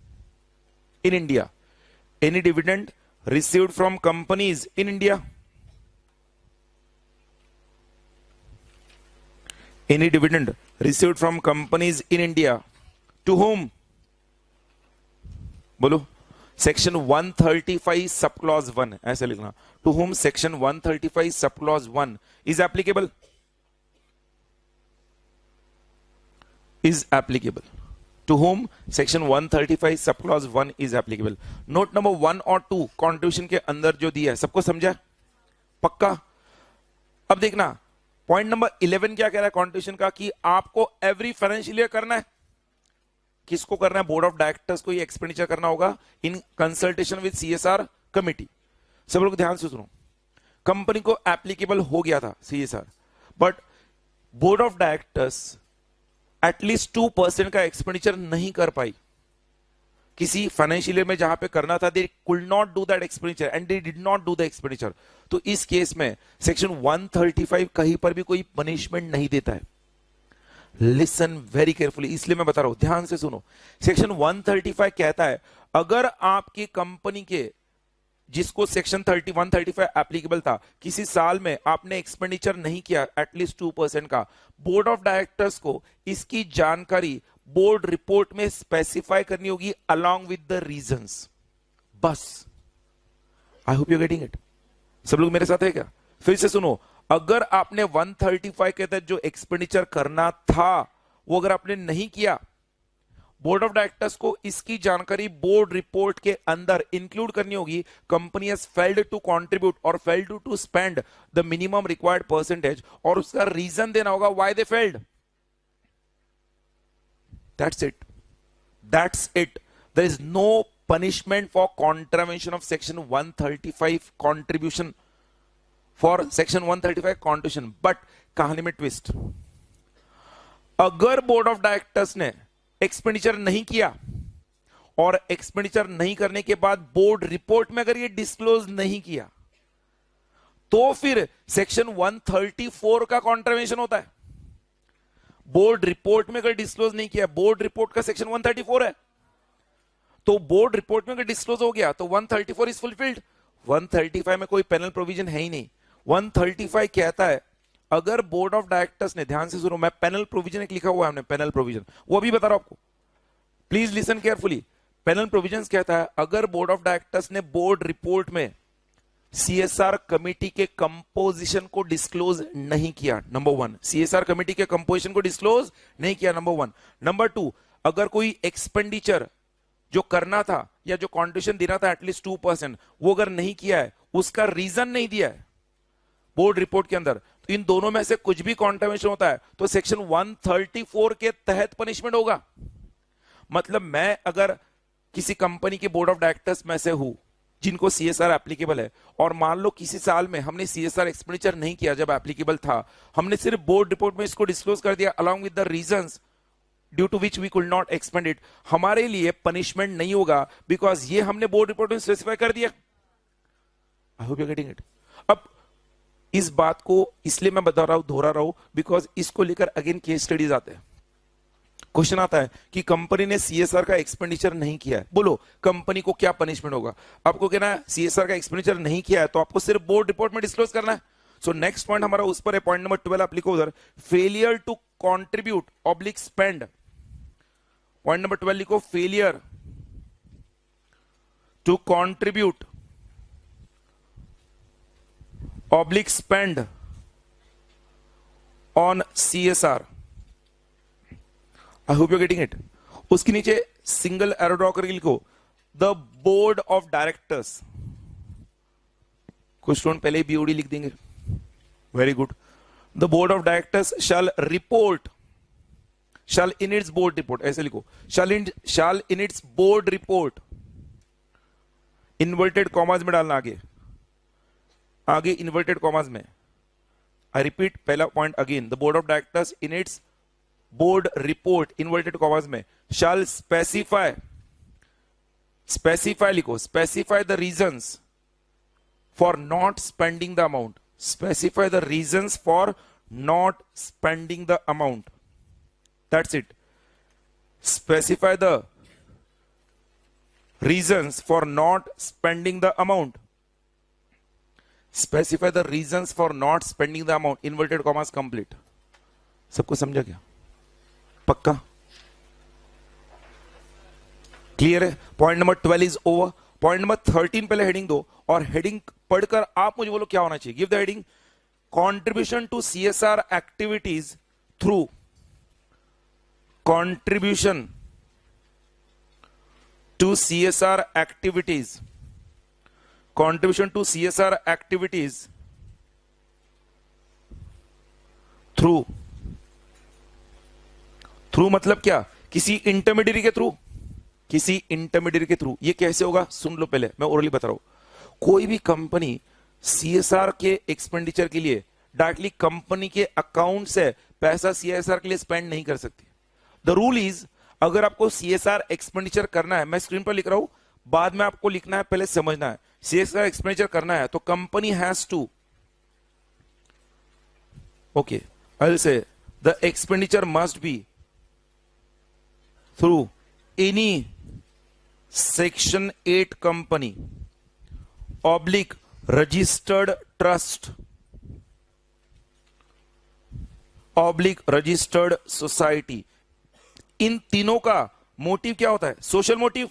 A: in India, any dividend received from companies in India, any dividend received from companies in India, to home, बोलो सेक्शन 135 सब क्लॉज 1, ऐसे लिखना, to home section 135 sub clause 1 is applicable, to home section 135 sub clause 1 is applicable. Note number 1 और 2 कॉन्ट्रीब्यूशन के अंदर जो दिया है सबको समझा पक्का? अब देखना पॉइंट नंबर 11 क्या कह रहा है कॉन्ट्रीब्यूशन का, कि आपको एवरी फाइनेंशियल ईयर करना है, किसको करना है, बोर्ड ऑफ डायरेक्टर्स को ये एक्सपेंडिचर करना होगा in consultation with CSR committee. सब लोग ध्यान से सुनो, कंपनी को एप्लीकेबल हो गया था CSR, but board of directors at least 2% का एक्सपेंडिचर नहीं कर पाई किसी फाइनेंशियल ईयर में जहां पे करना था, they could not do that expenditure and they did not do the expenditure. तो इस केस में सेक्शन 135 कहीं पर भी कोई पनिशमेंट नहीं देता है। लिसन वेरी केयरफुली, इसलिए मैं बता रहा हूं, ध्यान से सुनो। सेक्शन 135 कहता है अगर आपकी कंपनी के जिसको सेक्शन 135 एप्लीकेबल था, किसी साल में आपने एक्सपेंडिचर नहीं किया एटलीस्ट 2% का, बोर्ड ऑफ डायरेक्टर्स को इसकी जानकारी बोर्ड रिपोर्ट में स्पेसिफाई करनी होगी अलोंग विद द रीजंस। बस, I hope you getting it. सब लोग मेरे साथ है क्या? फिर से सुनो, अगर आपने 135 के तहत जो एक्सपेंडिचर करना था वो अगर आपने नहीं किया, बोर्ड ऑफ डायरेक्टर्स को इसकी जानकारी बोर्ड रिपोर्ट के अंदर इंक्लूड करनी होगी। Company has failed to contribute और failed to spend the minimum required percentage, और उसका रीजन देना होगा why they failed. That's it. There is no punishment for contravention of section 135 contribution, for section 135 contribution, but कहानी में ट्विस्ट, अगर बोर्ड ऑफ डायरेक्टर्स ने एक्सपेंडिचर नहीं किया और एक्सपेंडिचर नहीं करने के बाद बोर्ड रिपोर्ट में अगर ये डिस्क्लोज नहीं किया, तो फिर सेक्शन 134 का कॉन्ट्रावेंशन होता है। बोर्ड रिपोर्ट में अगर डिस्क्लोज नहीं किया, बोर्ड रिपोर्ट का सेक्शन 134 है, तो बोर्ड रिपोर्ट में अगर डिस्क्लोज हो गया तो 134 इज फुलफिल्ड। 135 में कोई पेनल प्रोविजन है ही नहीं। 135 कहता है अगर बोर्ड ऑफ डायरेक्टर्स ने, ध्यान से सुनो, मैं पेनल प्रोविजन एक लिखा हुआ है हमने, पेनल प्रोविजन, वो भी बता रहा हूं आपको, please listen carefully. Panel provisions कहता है अगर बोर्ड ऑफ डायरेक्टर्स ने बोर्ड रिपोर्ट में सीएसआर कमेटी के कंपोजिशन को डिस्क्लोज नहीं किया, नंबर वन, सीएसआर कमेटी के कंपोजिशन को डिस्क्लोज नहीं किया, नंबर वन। नंबर टू, अगर कोई एक्सपेंडिचर जो करना था या जो कॉन्ट्रिब्यूशन देना था एटलीस्ट 2%, वो अगर नहीं किया है, उसका रीजन नहीं दिया है बोर्ड रिपोर्ट के अंदर, तो इन दोनों में से कुछ भी कॉन्ट्रिब्यूशन होता है तो सेक्शन 134 के तहत पनिशमेंट होगा। मतलब मैं अगर किसी कंपनी के बोर्ड ऑफ डायरेक्टर्स में से हूं जिनको सीएसआर एप्लीकेबल है, और मान लो किसी साल में हमने सीएसआर एक्सपेंडिचर नहीं किया जब एप्लीकेबल था, हमने सिर्फ बोर्ड रिपोर्ट में इसको डिस्क्लोज कर दिया along with the reasons due to which we could not expend it, हमारे लिए पनिशमेंट नहीं होगा बिकॉज ये हमने बोर्ड रिपोर्ट में स्पेसिफाई कर दिया। आई होप यू गेटिंग इट। अब इस बात को इसलिए मैं बता रहा हूं, दोहरा रहा हूं, बिकॉज इसको लेकर अगेन केस स्टडीज आते हैं। क्वेश्चन आता है कि कंपनी ने सीएसआर का एक्सपेंडिचर नहीं किया है, बोलो कंपनी को क्या पनिशमेंट होगा। आपको कहना है सीएसआर का एक्सपेंडिचर नहीं किया है तो आपको सिर्फ बोर्ड रिपोर्ट में डिस्क्लोज करना है। सो नेक्स्ट पॉइंट हमारा उस पर है, पॉइंट नंबर 12 आप लिखो उधर, failure to contribute oblique spend. Point number 12 लिखो, failure to contribute oblique spend on CSR। I hope you getting it. उसके नीचे सिंगल एरो ड्रॉ करके लिखो, द बोर्ड ऑफ डायरेक्टर्स। कुछ स्टूडेंट पहले ही BOD लिख देंगे, very good. The board of directors shall report, shall in its board report, ऐसे लिखो, shall in its board report, inverted commas में डालना, आगे आगे इन्वर्टेड कॉमास में। आई रिपीट पहला point again, the board of directors in its board report, inverted commas में, शैल स्पेसिफाई, स्पेसिफाई लिखो, specify the reasons for not spending the amount, specify the reasons for not spending the amount, that's it, specify the reasons for not spending the amount, specify the reasons for not spending the amount, inverted commas complete। सबको समझा क्या? पक्का क्लियर है? Point number 12 is over. Point number 13 पहले हेडिंग दो, और हेडिंग पढ़कर आप मुझे बोलो क्या होना चाहिए। Give the heading, contribution to CSR activities through, contribution to CSR activities, contribution to CSR activities through, through मतलब क्या? किसी इंटरमीडिएट के थ्रू, किसी इंटरमीडिएट के थ्रू। ये कैसे होगा सुन लो, पहले मैं ओरली बता रहा हूं। कोई भी कंपनी CSR के एक्सपेंडिचर के लिए डायरेक्टली कंपनी के अकाउंट से पैसा CSR के लिए स्पेंड नहीं कर सकती। द रूल इज, अगर आपको CSR एक्सपेंडिचर करना है, मैं स्क्रीन पर लिख रहा हूं, बाद में आपको लिखना है, पहले समझना है। CSR एक्सपेंडिचर करना है तो company has to, okay, I will say the expenditure must be through any Section 8 company oblique registered trust oblique registered society। इन तीनों का मोटिव क्या होता है? Social motive.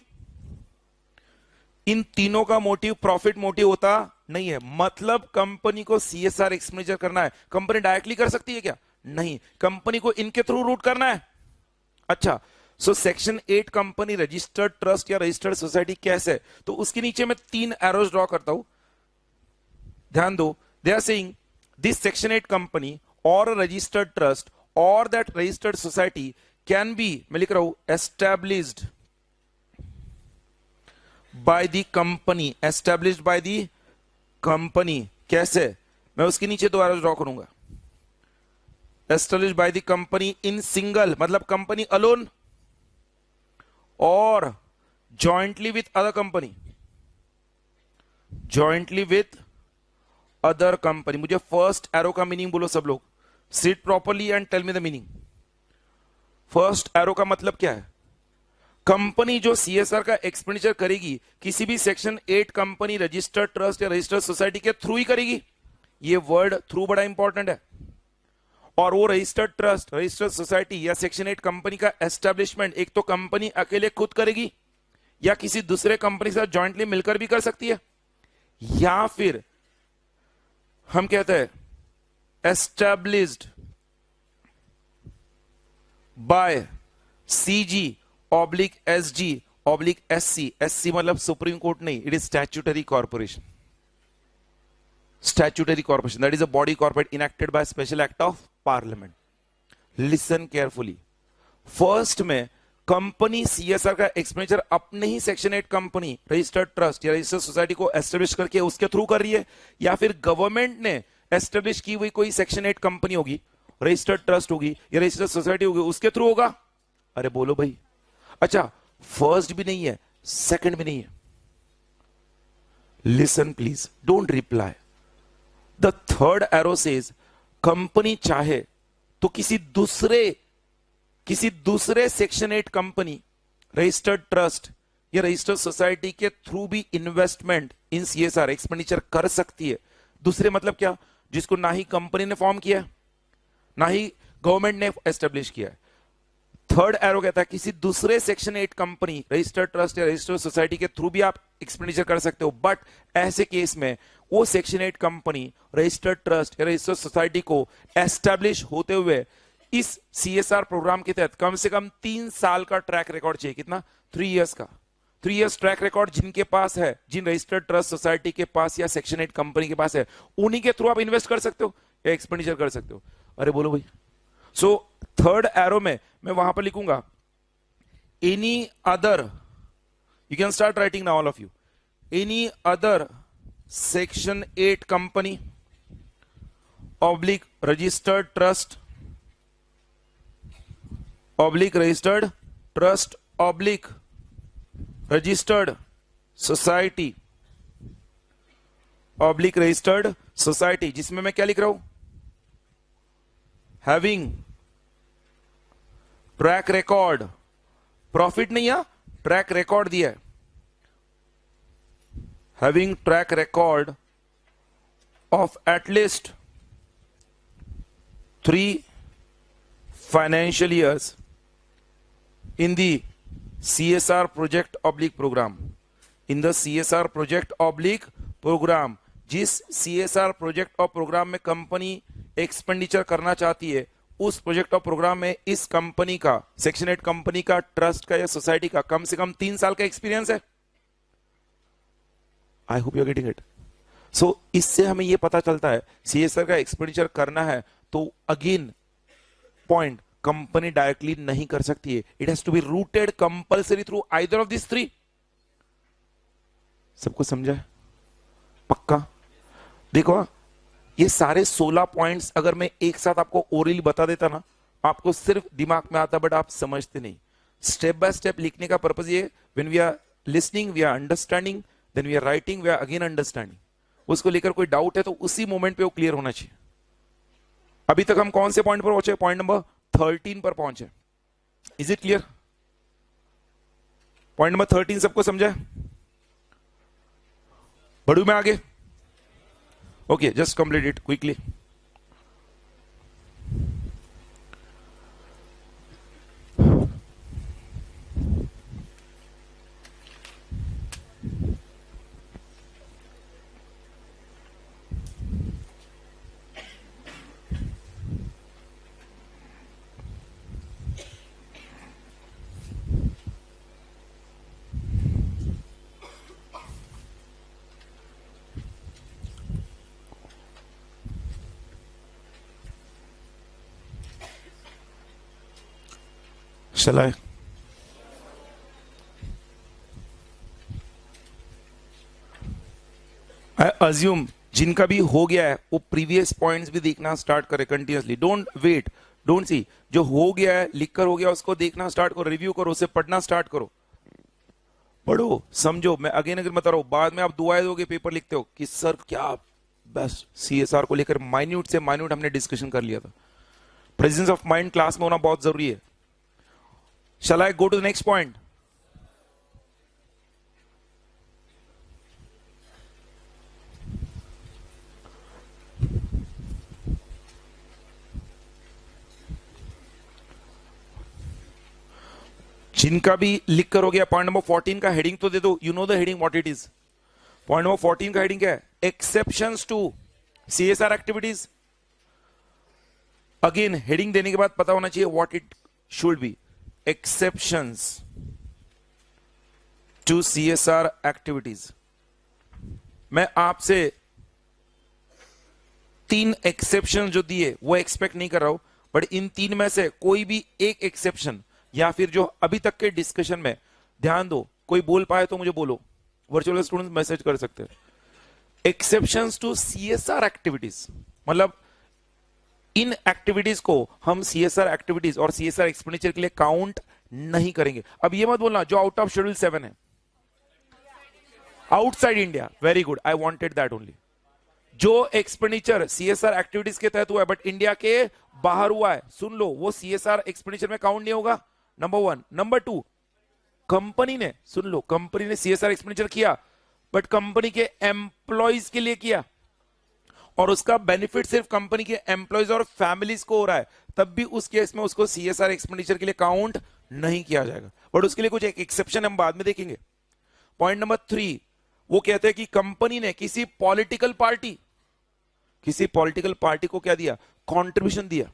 A: इन तीनों का मोटिव प्रॉफिट मोटिव होता नहीं है। मतलब कंपनी को CSR एक्सपेंडिचर करना है, कंपनी डायरेक्टली कर सकती है क्या? नहीं, कंपनी को इनके थ्रू रूट करना है। अच्छा, so section 8 company registered trust या रजिस्टर्ड सोसाइटी कैसे? तो उसके नीचे मैं 3 एरोज ड्रॉ करता हूं, ध्यान दो। They are saying this section 8 company और रजिस्टर्ड ट्रस्ट और that registered society can be, मैं लिख रहा हूं, established by the company, established by the company. कैसे? मैं उसके नीचे 2 एरोज ड्रॉ करूंगा। Established by the company in single, मतलब कंपनी अलोन, और jointly with other company, jointly with other company. मुझे फर्स्ट एरो का मीनिंग बोलो सब लोग, sit properly and tell me the meaning. First arrow का मतलब क्या है? कंपनी जो CSR का एक्सपेंडिचर करेगी किसी भी सेक्शन 8 कंपनी रजिस्टर्ड ट्रस्ट या रजिस्टर्ड सोसाइटी के थ्रू ही करेगी। ये वर्ड थ्रू बड़ा इंपॉर्टेंट है। और वो रजिस्टर्ड ट्रस्ट, रजिस्टर्ड सोसाइटी या सेक्शन 8 कंपनी का एस्टेब्लिशमेंट एक तो कंपनी अकेले खुद करेगी, या किसी दूसरे कंपनी के साथ जॉइंटली मिलकर भी कर सकती है, या फिर हम कहते हैं established bye CG oblique SG oblique SC, SC मतलब सुप्रीम कोर्ट नहीं, it is statutory corporation, statutory corporation, that is a body corporate enacted by special act of parliament. Listen carefully, first में कंपनी सीएसआर का एक्सपेंडिचर अपने ही सेक्शन 8 कंपनी रजिस्टर्ड ट्रस्ट या रजिस्टर्ड सोसाइटी को एस्टेब्लिश करके उसके थ्रू कर रही है, या फिर गवर्नमेंट ने एस्टेब्लिश की हुई कोई सेक्शन 8 कंपनी होगी, रजिस्टर्ड ट्रस्ट होगी या रजिस्टर्ड सोसाइटी होगी, उसके थ्रू होगा। अरे बोलो भाई, अच्छा फर्स्ट भी नहीं है, सेकंड भी नहीं है। Listen please, don't reply. The third arrow says company चाहे तो किसी दूसरे सेक्शन 8 कंपनी, रजिस्टर्ड ट्रस्ट या रजिस्टर्ड सोसाइटी के थ्रू भी इन्वेस्टमेंट इन सीएसआर एक्सपेंडिचर कर सकती है। दूसरे मतलब क्या, जिसको ना ही कंपनी ने फॉर्म किया है ना ही गवर्नमेंट ने एस्टेब्लिश किया है। थर्ड एरो कहता है किसी दूसरे सेक्शन 8 कंपनी, रजिस्टर्ड ट्रस्ट या रजिस्टर्ड सोसाइटी के थ्रू भी आप एक्सपेंडिचर कर सकते हो, बट ऐसे केस में वो सेक्शन 8 कंपनी, रजिस्टर्ड ट्रस्ट या रजिस्टर्ड सोसाइटी को एस्टेब्लिश होते हुए इस सीएसआर प्रोग्राम के तहत कम से कम 3 साल का ट्रैक रिकॉर्ड चाहिए। कितना? 3 इयर्स का। 3 इयर्स ट्रैक रिकॉर्ड जिनके पास है, जिन रजिस्टर्ड ट्रस्ट सोसाइटी के पास या सेक्शन 8 कंपनी के पास है, उन्हीं के थ्रू आप इन्वेस्ट कर सकते हो या एक्सपेंडिचर कर सकते हो। अरे बोलो भाई। सो थर्ड एरो में मैं वहां पर लिखूंगा any other, you can start writing now all of you, any other section 8 company oblique registered trust oblique registered trust oblique registered society oblique registered society, जिसमें मैं क्या लिख रहा हूं, हैविंग ट्रैक रिकॉर्ड, प्रॉफिट नहीं है, ट्रैक रिकॉर्ड दिया है, having track record of at least 3 financial years in the CSR project oblique program, in the CSR project oblique program, जिस CSR प्रोजेक्ट और प्रोग्राम में कंपनी एक्सपेंडिचर करना चाहती है, उस प्रोजेक्ट और प्रोग्राम में इस कंपनी का, सेक्शन 8 कंपनी का, ट्रस्ट का या सोसाइटी का कम से कम 3 साल का एक्सपीरियंस है। I hope you are getting it. So इससे हमें यह पता चलता है सीएसआर का एक्सपेंडिचर करना है तो अगेन पॉइंट, कंपनी डायरेक्टली नहीं कर सकती है, it has to be routed compulsory through either of this 3। सबको समझा है? पक्का? देखो ये सारे 16 पॉइंट्स अगर मैं एक साथ आपको ओरली बता देता ना, आपको सिर्फ दिमाग में आता बट आप समझते नहीं। स्टेप बाय स्टेप लिखने का पर्पज ये, when we are listening we are understanding, then we are writing we are again understanding. उसको लेकर कोई डाउट है तो उसी मोमेंट पे वो क्लियर होना चाहिए। अभी तक हम कौन से पॉइंट पर पहुंचे? पॉइंट नंबर 13 पर पहुंचे। Is it clear? Point number 13 सबको समझा है? बढ़ू मैं आगे? Okay, just complete it quickly. Shall I? I assume जिनका भी हो गया है वो प्रीवियस पॉइंट्स भी देखना स्टार्ट करे continuously. Don't wait, don't see, जो हो गया है लिखकर हो गया उसको देखना स्टार्ट करो, रिव्यू करो, उसे पढ़ना स्टार्ट करो, पढ़ो, समझो। मैं अगेन बता रहा हूं, बाद में आप दुआएं दोगे, पेपर लिखते हो कि सर क्या बस सीएसआर को लेकर माइन्यूट से माइन्यूट हमने डिस्कशन कर लिया था। प्रेजेंस ऑफ माइंड क्लास में होना बहुत जरूरी है। Shall I go to the next point? जिनका भी लिख कर हो गया, पॉइंट नंबर 14 का हेडिंग तो दे दो, you know the heading what it is. Point number 14 का हेडिंग क्या है? Exceptions to CSR activities. Again heading देने के बाद पता होना चाहिए what it should be. Exceptions to CSR activities. मैं आपसे 3 एक्सेप्शन जो दिए वो एक्सपेक्ट नहीं कर रहा हूं, बट इन 3 में से कोई भी एक एक्सेप्शन या फिर जो अभी तक के डिस्कशन में ध्यान दो, कोई बोल पाए तो मुझे बोलो, वर्चुअल स्टूडेंट मैसेज कर सकते हैं। एक्सेप्शंस टू सीएसआर एक्टिविटीज मतलब इन एक्टिविटीज को हम सीएसआर एक्टिविटीज और सीएसआर एक्सपेंडिचर के लिए काउंट नहीं करेंगे। अब ये मत बोलना जो आउट ऑफ शेड्यूल 7 है, outside India, very good, I wanted that only. जो एक्सपेंडिचर सीएसआर एक्टिविटीज के तहत हुआ है बट इंडिया के बाहर हुआ है, सुन लो, वो सीएसआर एक्सपेंडिचर में काउंट नहीं होगा, नंबर 1। नंबर 2, कंपनी ने, सुन लो, कंपनी ने सीएसआर एक्सपेंडिचर किया बट कंपनी के एम्प्लॉइज के लिए किया और उसका बेनिफिट सिर्फ कंपनी के एम्प्लॉइज और फैमिलीज को हो रहा है, तब भी उस केस में उसको सीएसआर एक्सपेंडिचर के लिए काउंट नहीं किया जाएगा। बट उसके लिए कुछ एक एक्सेप्शन हम बाद में देखेंगे। पॉइंट नंबर 3, वो कहते हैं कि कंपनी ने किसी पॉलिटिकल पार्टी को क्या दिया? कंट्रीब्यूशन दिया।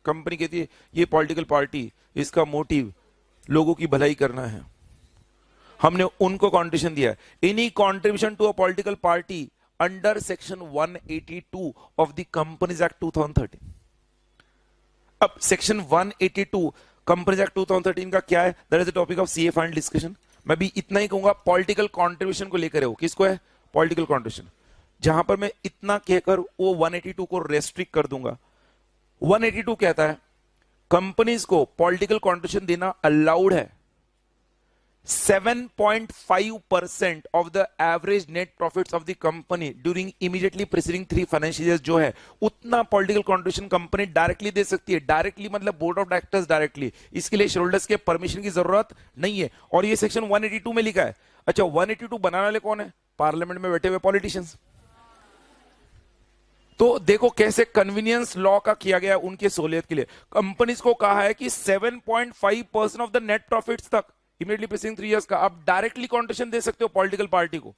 A: कंपनी कहती है ये पॉलिटिकल पार्टी, इसका मोटिव लोगों की भलाई करना है, हमने उनको कंट्रीब्यूशन दिया। Any contribution to a political party under section 182 of the companies act 2013। अब सेक्शन 182 कंपनीज एक्ट 2013 का क्या है? That is the topic of CA final discussion. मैं भी इतना ही कहूंगा, पॉलिटिकल कंट्रीब्यूशन को लेकर हो। किसको है? Political contribution. जहां पर मैं इतना कहकर वो 182 को रेस्ट्रिक्ट कर दूंगा। 182 कहता है कंपनीज को पॉलिटिकल कंट्रीब्यूशन देना अलाउड है 7.5% of the average net profits of the company during immediately preceding 3 financial years. जो है उतना पॉलिटिकल कंट्रीब्यूशन कंपनी डायरेक्टली दे सकती है। डायरेक्टली मतलब बोर्ड ऑफ डायरेक्टर्स डायरेक्टली, इसके लिए शेयर होल्डर्स के परमिशन की जरूरत नहीं है। और ये सेक्शन 182 में लिखा है। अच्छा, 182 बनाने वाले कौन है? पार्लियामेंट में बैठे हुए पॉलिटिशियंस। तो देखो कैसे कन्वीनियंस लॉ का किया गया उनके सहूलियत के लिए। कंपनीज को कहा है कि 7.5% ऑफ द नेट प्रॉफिट्स तक इमीडिएटली प्रीसीडिंग 3 इयर्स का आप डायरेक्टली कंट्रीब्यूशन दे सकते हो पॉलिटिकल पार्टी को।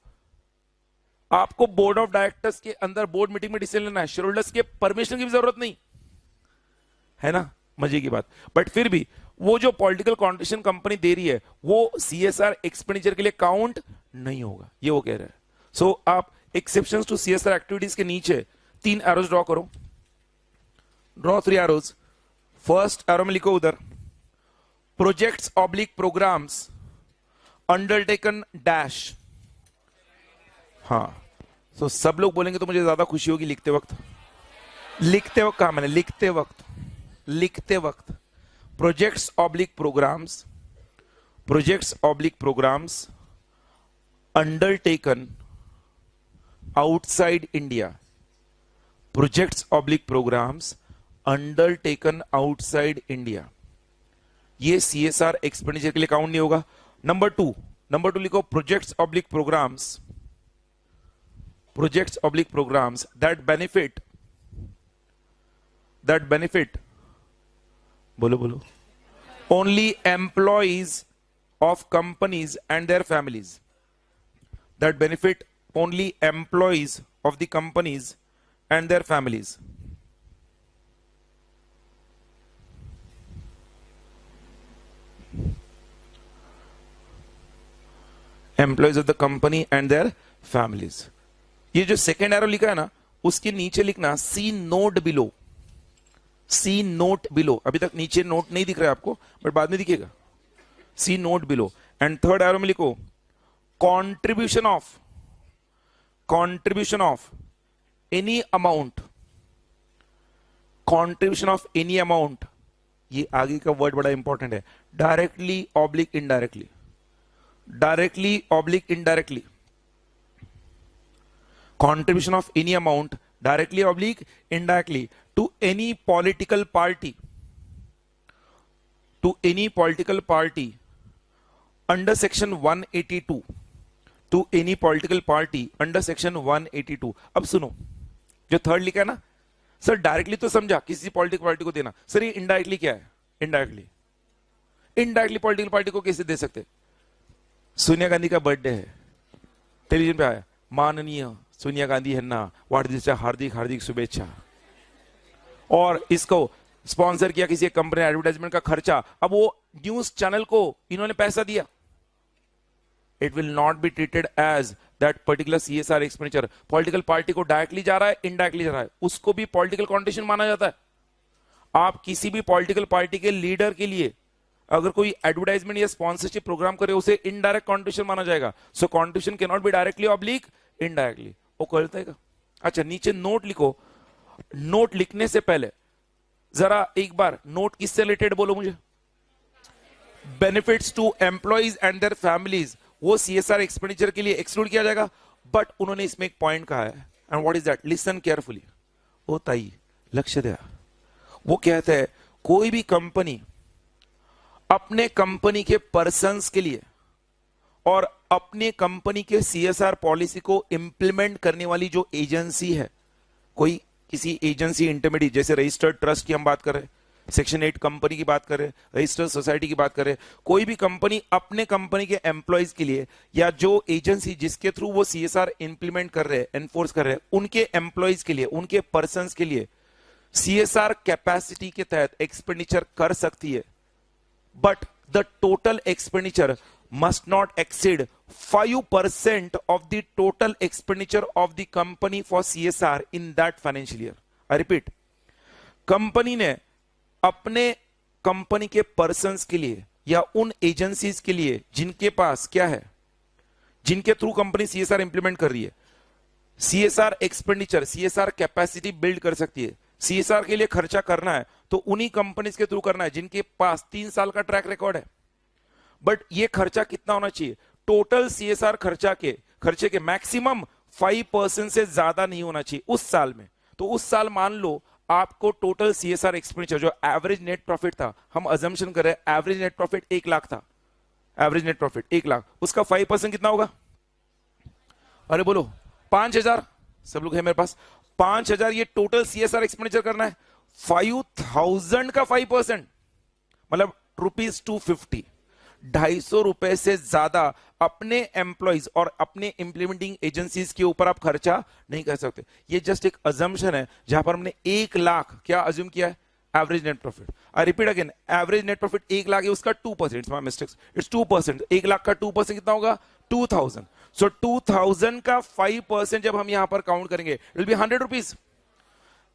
A: आपको बोर्ड ऑफ डायरेक्टर्स के अंदर बोर्ड मीटिंग में डिसीजन लेना है, शेयर होल्डर्स के परमिशन की भी जरूरत नहीं है ना, मजे की बात। बट फिर भी वो जो पॉलिटिकल कंट्रीब्यूशन कंपनी दे रही है वो सीएसआर एक्सपेंडिचर के लिए काउंट नहीं होगा, ये वो कह रहे हैं। सो आप एक्सेप्शंस टू सीएसआर एक्टिविटीज के नीचे 3 एरोज ड्रॉ करो। Draw 3 arrows. फर्स्ट एरो में लिखो उधर projects oblique programmes undertaken dash. हाँ, तो सब लोग बोलेंगे तो मुझे ज्यादा खुशी होगी लिखते वक्त। कहा मैंने? लिखते वक्त projects oblique programmes undertaken outside India. Projects oblique programmes undertaken outside India, ये सीएसआर एक्सपेंडिचर के लिए काउंट नहीं होगा। नंबर 2 लिखो projects oblique programmes that benefit बोलो only employees of companies and their families. That benefit only employees of the companies and their families. Employees of the company and their families. ये जो सेकेंड एरो लिखा है ना, उसके नीचे लिखना सी नोट बिलो। अभी तक नीचे नोट नहीं दिख रहा है आपको, बट बाद में दिखेगा। See note below. And third arrow में लिखो contribution of any amount. Contribution of any amount, ये आगे का वर्ड बड़ा इंपॉर्टेंट है। Directly oblique indirectly contribution of any amount directly oblique indirectly to any political party under section 182 to any political party under section 182। अब सुनो, जो थर्ड लिखा है ना सर, डायरेक्टली तो समझा किसी पॉलिटिकल पार्टी को देना, सर ये इनडायरेक्टली क्या है? इनडायरेक्टली पॉलिटिकल पार्टी को कैसे दे सकते? सोनिया गांधी का बर्थडे है, टेलीविजन पे आया, माननीय सोनिया गांधी यांना वाढदिवसाच्या हार्दिक हार्दिक शुभेच्छा, और इसको स्पॉन्सर किया किसी कंपनी, एडवर्टाइजमेंट का खर्चा, अब वो न्यूज चैनल को इन्होंने पैसा दिया. It will not be treated as that particular CSR expenditure. Political party को डायरेक्टली जा रहा है, इनडायरेक्टली जा रहा है, उसको भी पॉलिटिकल कॉन्ट्रिब्यूशन माना जाता है. आप किसी भी पॉलिटिकल पार्टी के लीडर के लिए अगर कोई एडवर्टाइजमेंट या स्पॉन्सरशिप प्रोग्राम करे, उसे इनडायरेक्ट कॉन्ट्रिब्यूशन माना जाएगा. So contribution can not be directly oblique indirectly. वो कळतंय का? अच्छा, नीचे नोट लिखो. नोट लिखने से पहले जरा एक बार नोट किससे रिलेटेड बोलो मुझे. Benefits to employees and their families, वो CSR एक्सपेंडिचर के लिए एक्सक्लूड किया जाएगा. बट उन्होंने इसमें एक पॉइंट कहा है, and what is that? Listen carefully. ओ ताई, लक्ष्य दिया. वो कहते हैं कोई भी कंपनी अपने कंपनी के पर्सन्स के लिए और अपने कंपनी के CSR पॉलिसी को इंप्लीमेंट करने वाली जो एजेंसी है, कोई किसी एजेंसी इंटरमीडिएट, जैसे रजिस्टर्ड ट्रस्ट की हम बात कर रहे हैं, सेक्शन 8 कंपनी की बात कर रहे हैं, रजिस्टर्ड सोसाइटी की बात कर रहे हैं, कोई भी कंपनी अपने कंपनी के एम्प्लॉयज के लिए या जो एजेंसी जिसके थ्रू वो CSR इंप्लीमेंट कर रहे हैं, एनफोर्स कर रहे हैं, उनके एम्प्लॉयज के लिए, उनके पर्सन्स के लिए CSR कैपेसिटी के तहत एक्सपेंडिचर कर सकती है. But the total expenditure must not exceed 5% of the total expenditure of the company for CSR in that financial year. I repeat, company ने अपने कंपनी के पर्सन्स के लिए या उन एजेंसीज के लिए जिनके पास क्या है, जिनके थ्रू कंपनी CSR इंप्लीमेंट कर रही है, CSR expenditure, CSR capacity build कर सकती है. CSR के लिए खर्चा करना है तो उन्हीं कंपनीज के थ्रू करना है जिनके पास 3 साल का ट्रैक रिकॉर्ड है. बट ये खर्चा कितना होना चाहिए? टोटल CSR खर्चे के मैक्सिमम 5% से ज्यादा नहीं होना चाहिए उस साल में. तो उस साल मान लो आपको टोटल CSR एक्सपेंडिचर जो एवरेज नेट प्रॉफिट था, हम अजम्पशन कर रहे हैं एवरेज नेट प्रॉफिट 1 लाख था, एवरेज नेट प्रॉफिट 1 लाख, उसका 5% कितना होगा? अरे बोलो 5,000. सब लोग है मेरे पास. 5,000 ये टोटल CSR एक्सपेंडिचर करना है. 5,000 का 5% मतलब ₹250. 250 रुपए से ज्यादा अपने एम्प्लॉइज और अपने इंप्लीमेंटिंग एजेंसीज के ऊपर आप खर्चा नहीं कर सकते. ये जस्ट एक अजम्पशन है जहां पर हमने 1 लाख क्या अज्यूम किया है? Average net profit. आई repeat again, average net profit 1 lakh है, उसका 2%, it's my mistakes, it's 2%. 1 lakh का 2% कितना होगा? 2,000. सो 2,000 का 5% जब हम यहां पर काउंट करेंगे, इट विल बी 100 रुपीज.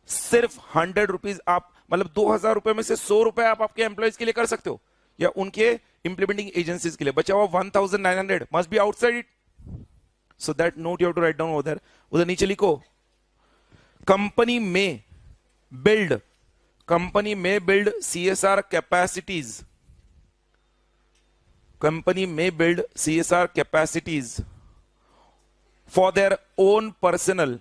A: सिर्फ 100 रुपीज आप, मतलब 2,000 रुपए में से 100 रुपए आप आपके एम्प्लॉइज के लिए कर सकते हो या उनके इंप्लीमेंटिंग एजेंसीज के लिए. बचा हुआ 1,900 must be outside it. So that note you have to write down over. उधर नीचे लिखो, कंपनी में बिल्ड CSR कैपेसिटीज. कंपनी में build CSR capacities for their own personnel,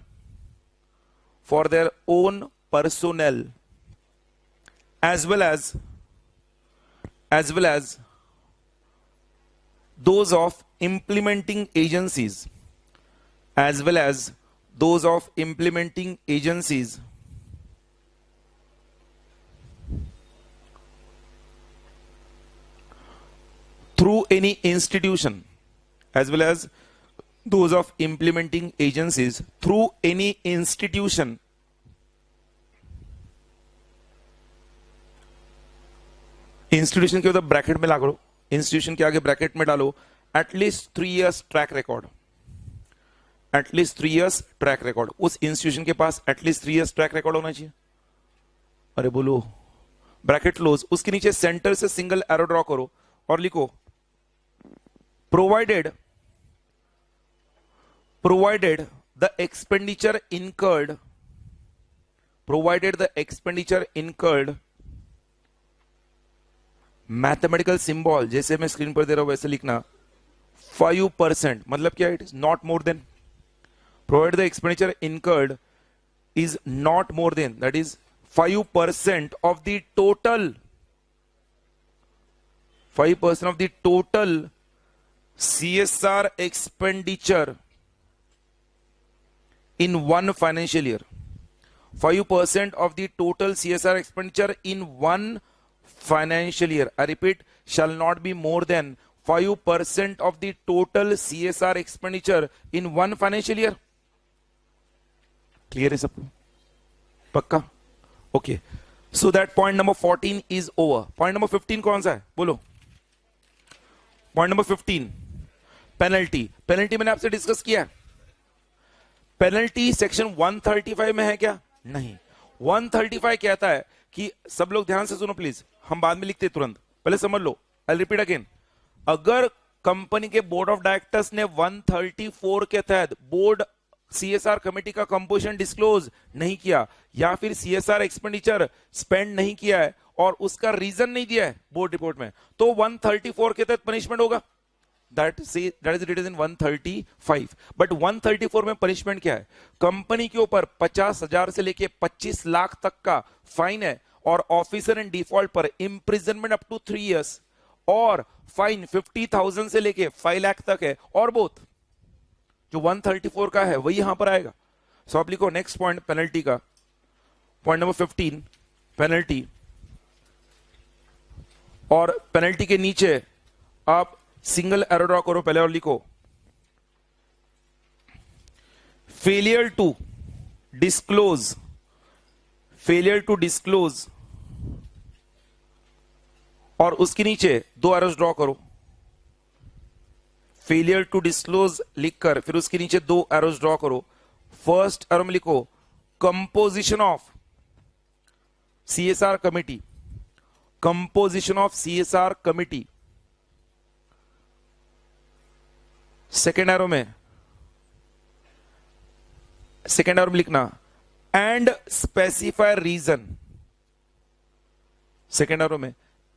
A: as well as those of implementing agencies, through any institution, as well as those of implementing agencies through any institution institution के उधर ब्रैकेट में लागो, इंस्टीट्यूशन के आगे ब्रैकेट में डालो at least 3 years track record. At least 3 years track record. उस इंस्टीट्यूशन के पास एटलीस्ट 3 years ट्रैक रिकॉर्ड होना चाहिए. अरे बोलो, ब्रैकेट क्लोज. उसके नीचे सेंटर से सिंगल एरो ड्रॉ करो और लिखो provided the expenditure incurred, mathematical symbol जैसे मैं स्क्रीन पर दे रहा हूं वैसे लिखना. 5% मतलब क्या? It is not more than, provide the expenditure incurred is not more than, that is 5% of the total, 5% of the total CSR expenditure in one financial year. 5% of the total CSR expenditure in one financial year. I repeat, shall not be more than 5% of the total CSR expenditure in one financial year. Clear है सबको? पक्का? Okay. So that point number 14 is over. Point number 15 कौन सा है? बोलो. Point number 15. Penalty. Penalty मैंने आपसे डिस्कस किया. पेनल्टी सेक्शन 135 में है क्या? नहीं. 135 कहता है कि, सब लोग ध्यान से सुनो प्लीज, हम बाद में लिखते तुरंत, पहले समझ लो. I repeat again. अगर कंपनी के बोर्ड ऑफ डायरेक्टर्स ने 134 के तहत बोर्ड सीएसआर कमेटी का कंपोजिशन डिस्क्लोज नहीं किया, या फिर सीएसआर एक्सपेंडिचर स्पेंड नहीं किया है और उसका रीजन नहीं दिया है बोर्ड रिपोर्ट में, तो 134 के तहत पनिशमेंट होगा. That is written in 135. But 134 में पनिशमेंट क्या है? कंपनी के ऊपर 50,000 से लेके 25 लाख तक का फाइन है, और ऑफिसर इन डिफॉल्ट पर इम्प्रिजनमेंट अप टू 3 years, और फाइन 50,000 से लेके 5 लाख तक है, और बोथ जो 134 का है वही यहां पर आएगा. सो आप लिखो नेक्स्ट पॉइंट पेनल्टी का, पॉइंट नंबर 15 पेनल्टी, और पेनल्टी के नीचे आप सिंगल एरो ड्रॉ करो पहले और लिखो failure to disclose, failure to disclose, और उसके नीचे 2 एरोस ड्रॉ करो. फेलियर टू डिस्क्लोज लिखकर फिर उसके नीचे 2 एरोस ड्रॉ करो. फर्स्ट एरो में लिखो composition of CSR committee, composition of CSR committee. Second arrow में लिखना and specify reason. Second arrow में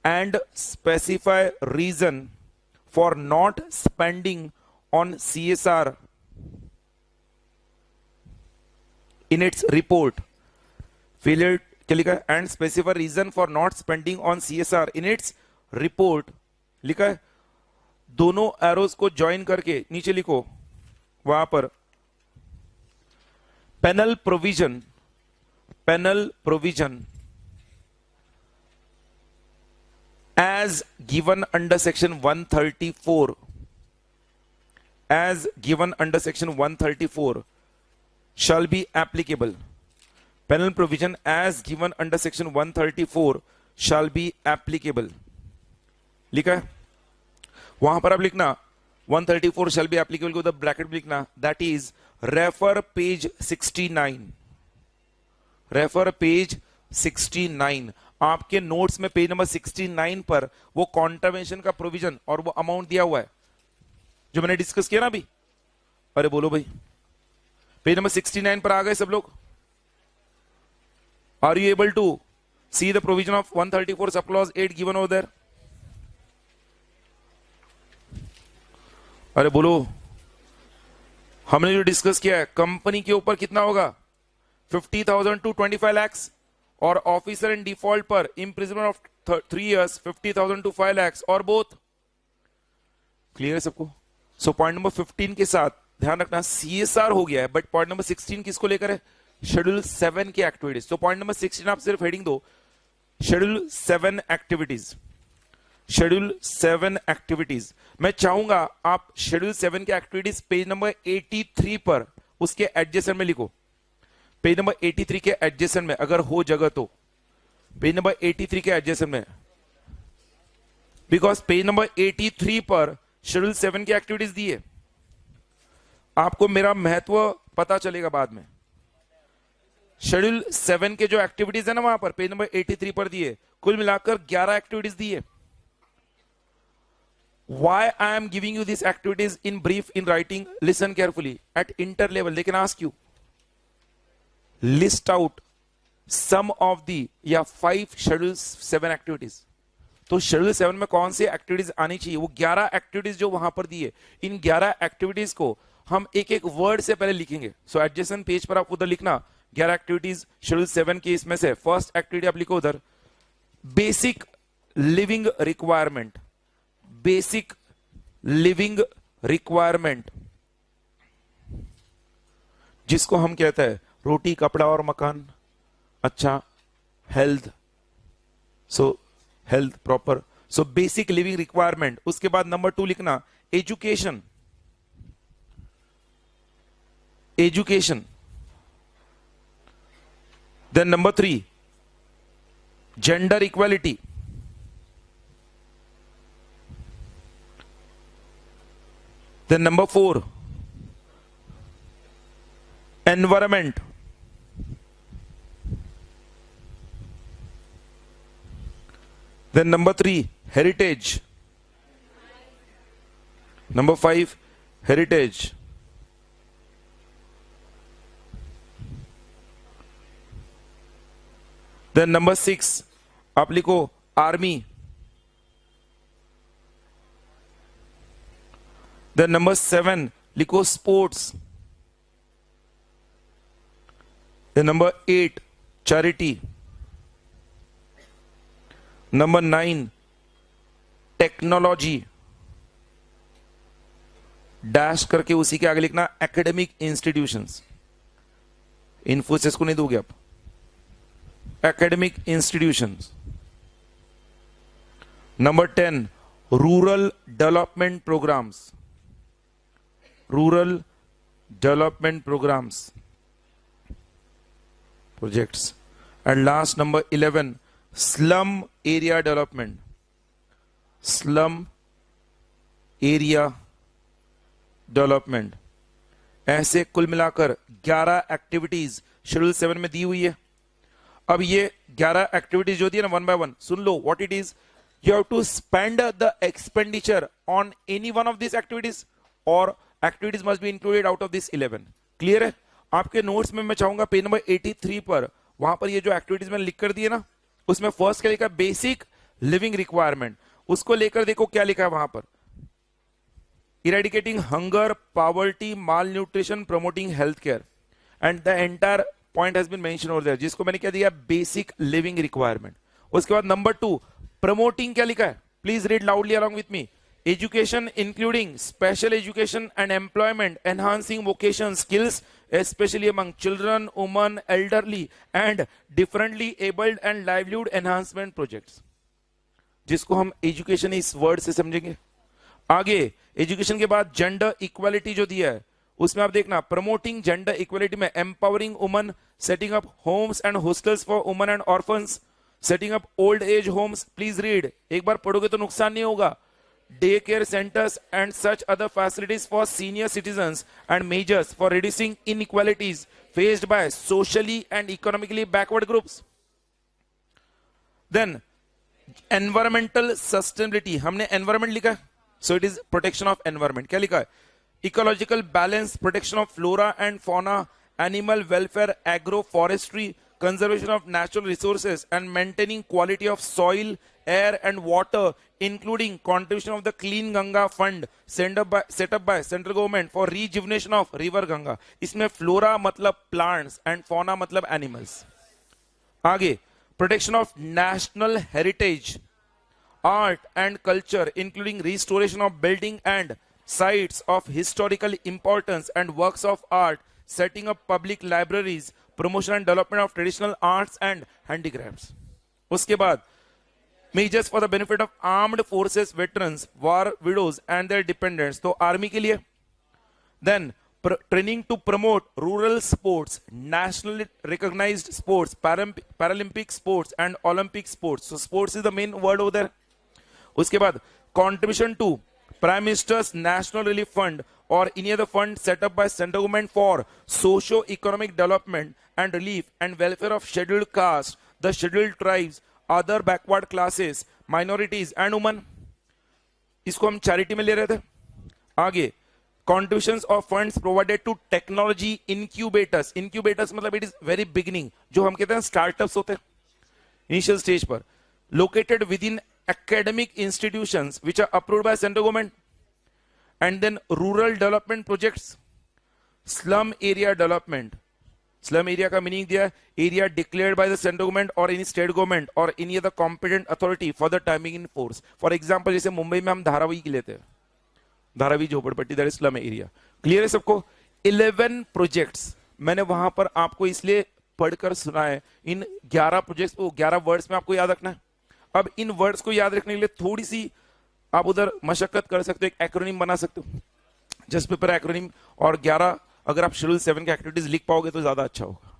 A: and specify reason for not spending on CSR in its report. Failure क्या लिखा है? And specify reason for not spending on CSR in its report लिखा है. दोनों एरोस को ज्वाइन करके नीचे लिखो वहां पर penal provision, penal provision as given under section 134, as given under section 134 shall be applicable. Penal provision as given under section 134 shall be applicable. लिखा है वहां पर आप लिखना 134 shall be applicable को द ब्रैकेट लिखना, that is refer page 69, refer page 69. आपके नोट्स में पेज नंबर 69 पर वो कॉन्ट्रावेंशन का प्रोविजन और वो अमाउंट दिया हुआ है जो मैंने डिस्कस किया ना अभी. अरे बोलो भाई, पेज नंबर 69 पर आ गए सब लोग? Are you able to see the provision of 134 sub clause 8 given over there? अरे बोलो, हमने जो डिस्कस किया है कंपनी के ऊपर कितना होगा 50,000 टू 25 लाख और ऑफिसर इन डिफॉल्ट पर imprisonment of 3 years 50,000 to 5 lakh और बोथ. क्लियर है सबको? सो पॉइंट नंबर 15 के साथ ध्यान रखना सीएसआर हो गया है, बट पॉइंट नंबर 16 किसको लेकर है? शेड्यूल 7 की एक्टिविटीज. तो पॉइंट नंबर 16 आप सिर्फ हेडिंग दो शेड्यूल 7 एक्टिविटीज, शेड्यूल 7 एक्टिविटीज. मैं चाहूंगा आप शेड्यूल 7 के एक्टिविटीज पेज नंबर 83 पर उसके एडजेसेंट में लिखो. पेज नंबर 83 के एडजेसेंट में अगर हो जगह तो पेज नंबर 83 के एडजेसेंट में, बिकॉज पेज नंबर 83 पर शेड्यूल 7 की एक्टिविटीज दी है. आपको मेरा महत्व पता चलेगा बाद में. शेड्यूल 7 के जो एक्टिविटीज है ना वहां पर पेज नंबर 83 पर दिए, कुल मिलाकर 11 एक्टिविटीज दी है. Why I am giving you these activities in brief in writing? Listen carefully. At inter level, they can ask you, list out some of the या 5 schedule 7 activities. तो शेड्यूल 7 में कौन सी एक्टिविटीज आनी चाहिए? वो 11 एक्टिविटीज जो वहां पर दी है, इन 11 एक्टिविटीज को हम एक एक वर्ड से पहले लिखेंगे. सो एडजेसेंट पेज पर आप उधर लिखना 11 एक्टिविटीज शेड्यूल 7 की. इसमें से फर्स्ट एक्टिविटी आप लिखो उधर basic living requirement, basic living requirement जिसको हम कहते हैं रोटी कपड़ा और मकान. अच्छा, health, so health proper. So basic living requirement. उसके बाद नंबर 2 लिखना education, education. Then number 3 gender equality, then number 4 environment, then number 3 heritage, number 5 heritage, then number 6 आप लिखो आर्मी, then number 7 लिखो sports, then number 8 charity, number 9 technology, dash करके उसी के आगे लिखना एकेडमिक इंस्टीट्यूशंस। इन्फोसिस को नहीं दोगे आप, academic institutions. Number 10 rural development programmes, rural development programmes projects. And last number 11 slum area development, slum area development. ऐसे कुल मिलाकर 11 एक्टिविटीज शेड्यूल 7 में दी हुई है। अब ये 11 एक्टिविटीज जो दी है ना, वन बाय वन सुन लो what it is. You have to spend the expenditure on any one of this activities और activities must be included out of this 11। Clear है? आपके नोट्स में मैं चाहूंगा पेज नंबर 83 पर, वहां पर ये जो एक्टिविटीज मैंने लिख कर दी है ना, उसमें फर्स्ट क्या लिखा, बेसिक लिविंग रिक्वायरमेंट। उसको लेकर देखो क्या लिखा है वहां पर, eradicating hunger, poverty, malnutrition, promoting health care, and the entire point has been mention over there, जिसको मैंने क्या दिया, बेसिक लिविंग रिक्वायरमेंट। उसके बाद नंबर 2 प्रमोटिंग क्या लिखा है, please read loudly along with me. Education including special education and employment, enhancing vocation skills, especially among children, women, elderly, and differently abled, and livelihood enhancement projects, जिसको हम एजुकेशन इस वर्ड से समझेंगे। आगे एजुकेशन के बाद जेंडर इक्वालिटी जो दिया है, उसमें आप देखना प्रमोटिंग जेंडर इक्वालिटी में empowering woman, setting up homes and hostels for woman and orphans, setting up old age homes. Please read, एक बार पढ़ोगे तो नुकसान नहीं होगा। Daycare centers and such other facilities for senior citizens, and measures for reducing inequalities faced by socially and economically backward groups. Then environmental sustainability, हमने environment लिखा है, so it is protection of environment। क्या लिखा है, ecological balance, protection of flora and fauna, animal welfare, agroforestry, conservation of natural resources, and maintaining quality of soil, air and water, including contribution of the Clean Ganga Fund set up by central government for rejuvenation of river Ganga। इसमें flora मतलब plants and fauna मतलब animals। आगे protection of national heritage, art and culture, including restoration of building and sites of historical importance and works of art, setting up public libraries, promotion and development of traditional arts and handicrafts। उसके बाद measures for the benefit of armed forces veterans, war widows and their dependents, तो आर्मी के लिए। then training to promote rural sports, nationally recognized sports, Paralympic sports and Olympic sports, so sports is the main word over there। उसके बाद contribution to Prime Minister's National Relief Fund or any other fund set up by central government for socio-economic development and relief and welfare of scheduled caste, the scheduled tribes, other backward classes, minorities and women। इसको हम चैरिटी में ले रहे थे। आगे contributions of funds provided to technology incubators, incubators मतलब it is very beginning, जो हम कहते हैं startups होते हैं initial stage पर, located within academic institutions which are approved by central government। and then rural development projects, slum area development, slum area का मीनिंग दिया, area declared by the central government और एनी स्टेट गवर्नमेंट और any other competent authority for the timing in force. For example जैसे मुंबई में हम धारावी की लेते हैं, धारावी झोपड़पट्टी, that is slum area. Clear है सबको? 11 प्रोजेक्ट्स मैंने वहां पर आपको इसलिए पढ़कर सुना है, इन 11 प्रोजेक्ट्स को 11 वर्ड्स में आपको याद रखना है। अब इन वर्ड्स को याद रखने के लिए थोड़ी सी आप उधर मशक्कत कर सकते हो, एक एक्रोनिम बना सकते हो, जस्ट पेपर एक्रोनिम, और 11 अगर आप शेड्यूल 7 के एक्टिविटीज लिख पाओगे तो ज्यादा अच्छा होगा।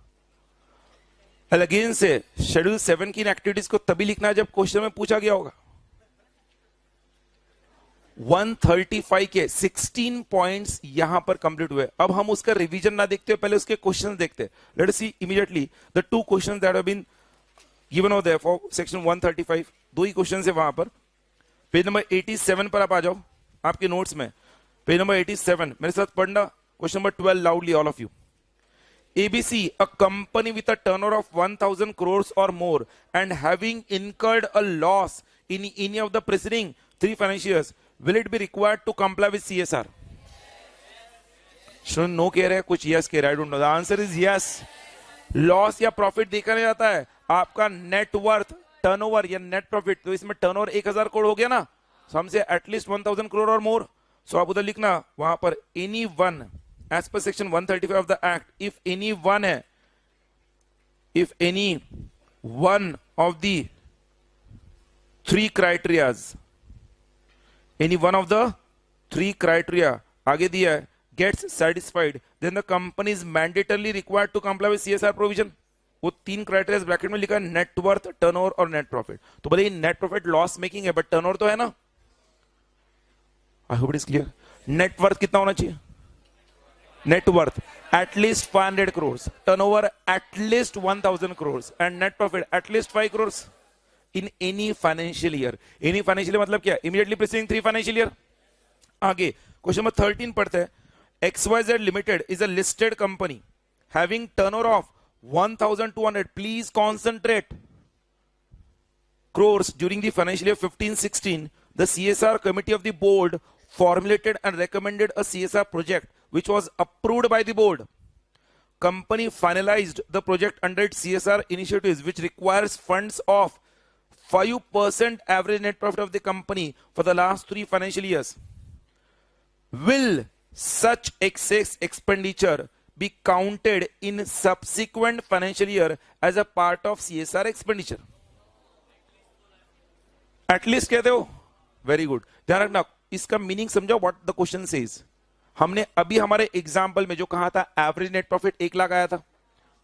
A: अगेन से शेड्यूल 7 की इन एक्टिविटीज को तभी लिखना है जब क्वेश्चन में पूछा गया होगा। 135 के 16 पॉइंट्स यहां पर कंप्लीट हुए। अब हम उसका रिवीजन ना देखते हो, पहले उसके क्वेश्चंस देखते हैं। Let us see immediately the two questions that have been given over there for section 135। दो ही क्वेश्चंस है वहां पर। पेज नंबर 87 पर आप आ जाओ आपके नोट्स में। पेज नंबर 87 मेरे साथ पढ़ना। Question number 12 loudly all of you. ABC, a company with a turnover of 1000 crores or more and having incurred a loss in any of the preceding 3 financial years, will it be required to comply with CSR? शुन नो कह रहे हैं, कुछ यस कह रहे हैं, I don't know. The answer is yes. Loss या प्रॉफिट देखा नहीं जाता है, आपका नेट वर्थ, टर्नओवर या नेट प्रॉफिट। तो इसमें टर्नओवर 1000 करोड़ हो गया ना, सो हमसे एटलीस्ट 1000 करोड़ और मोर। सो आप उधर लिखना वहां पर any one as per section 135 of the act, if any one of the three criterias, any one of the 3 criteria आगे दिया है, gets satisfied, then the company is mandatorily required to comply with CSR provision। वो 3 क्राइटेरिया ब्रैकेट में लिखा है, नेट वर्थ, टर्नओवर और नेट प्रॉफिट। तो भले नेट प्रॉफिट लॉस मेकिंग है बट टर्नओवर तो है ना। I hope it is clear. Net worth कितना होना चाहिए? Net worth at least 500 crores, turnover at least 1000 crores and net profit at least 5 crores in any financial year। Any financial year मतलब क्या? Immediately preceding 3 financial year। आगे क्वेश्चन नंबर 13 पढ़ते हैं। XYZ Limited is a listed company having turnover of 1200, please concentrate, crores during the financial year 15-16। The CSR committee of the board formulated and recommended a CSR project which was approved by the board. Company finalized the project under its CSR initiatives, which requires funds of 5% average net profit of the company for the last 3 financial years. Will such excess expenditure be counted in subsequent financial year as a part of CSR expenditure? At least कहते हो, वेरी गुड। ध्यान रखना, इसका मीनिंग समझो, व्हाट द क्वेश्चन सेज। हमने अभी हमारे एग्जाम्पल में जो कहा था, एवरेज नेट प्रॉफिट 1 लाख आया था,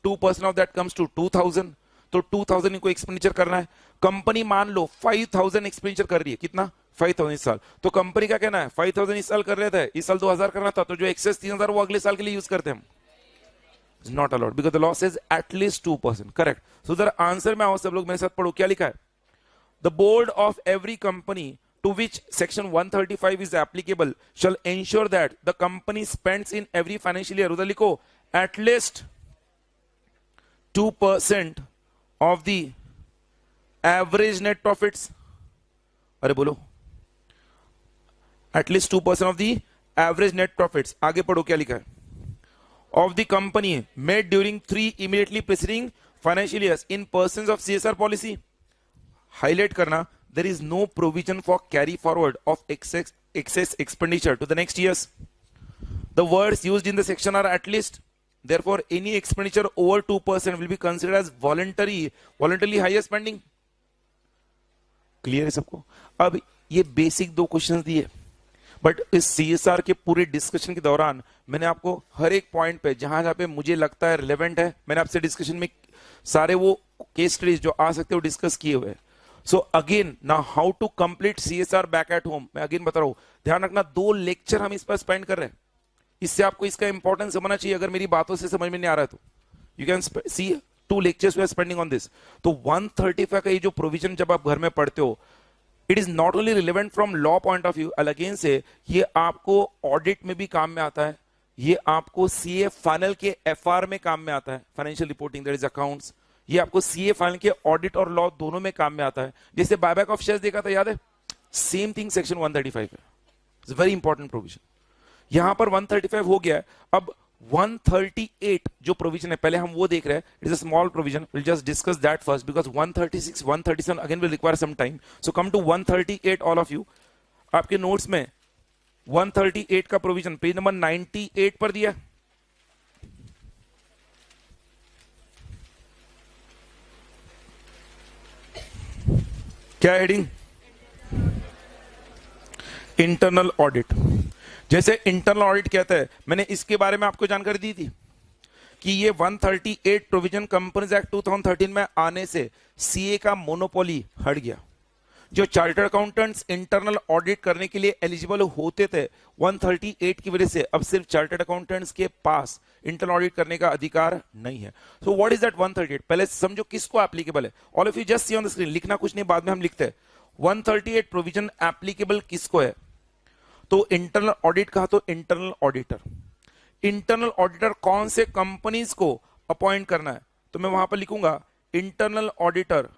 A: 2% ऑफ दैट कम्स टू 2000, तो 2000 इनको एक्सपेंडिचर करना है। कंपनी मान लो 5000 एक्सपेंडिचर कर रही है, कितना? 5000 इस साल। तो कंपनी का कहना है 5000 इस साल कर रहे थे, इस साल 2000 करना था, तो जो एक्सेस 3000 वो अगले साल के लिए यूज करते हैं हम। Not allowed because the loss is at least 2%। Correct. So उधर आंसर में आओ सब लोग, मेरे साथ पढ़ो क्या लिखा है। The board of every company to which section 135 is applicable shall ensure that the company spends in every financial year, उधर लिखो, at least 2% of the average net profits। अरे बोलो, at least 2% of the average net profits। आगे पढ़ो क्या लिखा है। of the company made during 3 immediately preceding financial years in persons of CSR policy। Highlight करना, there is no provision for carry forward of excess expenditure to the next years। The words used in the section are at least, therefore any expenditure over 2% will be considered as voluntarily higher spending। Clear है सबको? अब ये बेसिक 2 क्वेश्चंस दिए, बट इस CSR के पूरे डिस्कशन के दौरान मैंने आपको हर एक पॉइंट पे जहां जहां पे मुझे लगता है रिलेवेंट है, मैंने आपसे डिस्कशन में सारे वो केस स्टडीज जो आ सकते हो डिस्कस किए हुए। So again now how to complete CSR back at home, मैं अगेन बता रहा हूं। ध्यान रखना, 2 लेक्चर हम इस पर स्पेंड कर रहे हैं, इससे आपको इसका इंपॉर्टेंस समझना चाहिए। अगर मेरी बातों से समझ में नहीं आ रहा है तो you can see 2 lectures we are spending on this. तो 135 का ये जो प्रोविजन जब आप घर में पढ़ते हो, it is not only relevant from law point of view, again से ये आपको ऑडिट में भी काम में आता है, ये आपको CA फाइनल के FR में काम में आता है, financial reporting that is accounts. ये आपको CA फाइनल के ऑडिट और लॉ दोनों में काम में आता है। जैसे बायबैक ऑफ शेयर्स देखा था, याद है? सेम थिंग सेक्शन 135 है। It's very important provision. यहां पर 135 हो गया है, अब 138 जो प्रोविजन है पहले हम वो देख रहे हैं। It is a small provision, will just discuss that first because 136 137 again will require some time. So come to 138 all of you. आपके नोट्स में 138 का प्रोविजन पेज नंबर 98 पर दिया। क्या हेडिंग? Internal audit. जैसे इंटरनल ऑडिट कहता है, मैंने इसके बारे में आपको जानकारी दी थी कि ये 138 प्रोविजन कंपनीज एक्ट 2013 में आने से सीए का मोनोपोली हट गया। जो चार्टर्ड अकाउंटेंट्स इंटरनल ऑडिट करने के लिए एलिजिबल होते थे 138 की वजह से अब सिर्फ चार्टर्ड अकाउंटेंट्स के पास इंटरनल ऑडिट करने का अधिकार नहीं है। So what is that 138? पहले समझो किसको एप्लीकेबल है। All of you just see on the screen, लिखना कुछ नहीं, बाद में हम लिखते हैं। 138 प्रोविजन एप्लीकेबल किसको है? तो इंटरनल ऑडिट कहा तो इंटरनल ऑडिटर। इंटरनल ऑडिटर कौन से कंपनीज को अपॉइंट करना है? तो मैं वहां पर लिखूंगा इंटरनल ऑडिटर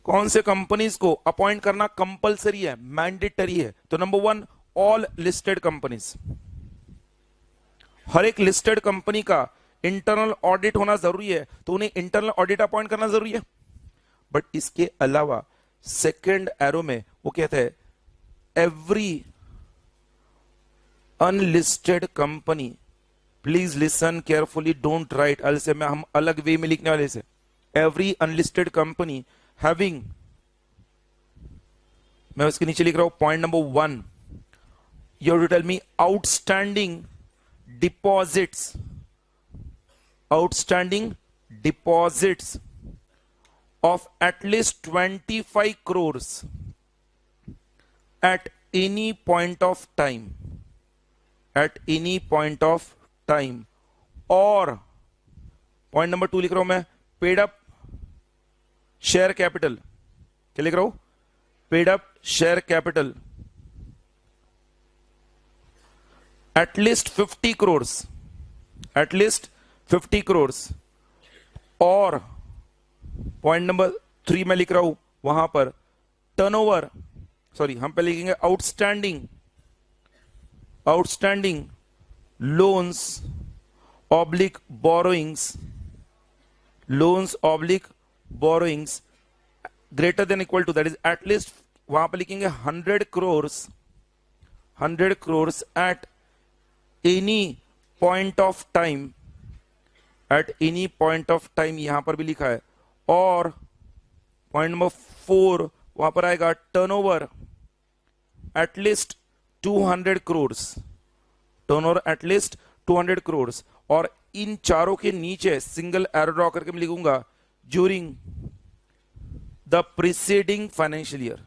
A: कौन से कंपनीज को अपॉइंट करना कंपलसरी है, मैंडेटरी है। तो नंबर 1, ऑल लिस्टेड कंपनीज। हर एक लिस्टेड कंपनी का इंटरनल ऑडिट होना जरूरी है, तो उन्हें इंटरनल ऑडिट अपॉइंट करना जरूरी है। बट इसके अलावा सेकेंड एरो में वो कहता है every unlisted company, please listen carefully, don't write अल से, मैं हम अलग वे में लिखने वाले से। एवरी अनलिस्टेड कंपनी हैविंग, मैं उसके नीचे लिख रहा हूं point number 1, you have to tell me outstanding deposits, outstanding deposits of at least 25 crores at any point of time, at any point of time, और पॉइंट नंबर 2 लिख रहा हूं मैं, पेड अप शेयर कैपिटल। क्या लिख रहा हूं? Paid up share capital at least 50 crores, at least 50 crores, और पॉइंट नंबर 3 में लिख रहा हूं वहां पर टर्नओवर, सॉरी हम पहले लिखेंगे outstanding loans oblique borrowings, loans oblique borrowings greater than equal to, that is at least, वहां पर लिखेंगे 100 crores at any point of time, at any point of time यहां पर भी लिखा है। और पॉइंट नंबर 4 वहां पर आएगा turnover at least 200 crores, turnover at least 200 crores। और इन चारों के नीचे सिंगल एरो ड्रॉ करके मैं लिखूंगा during the preceding financial year,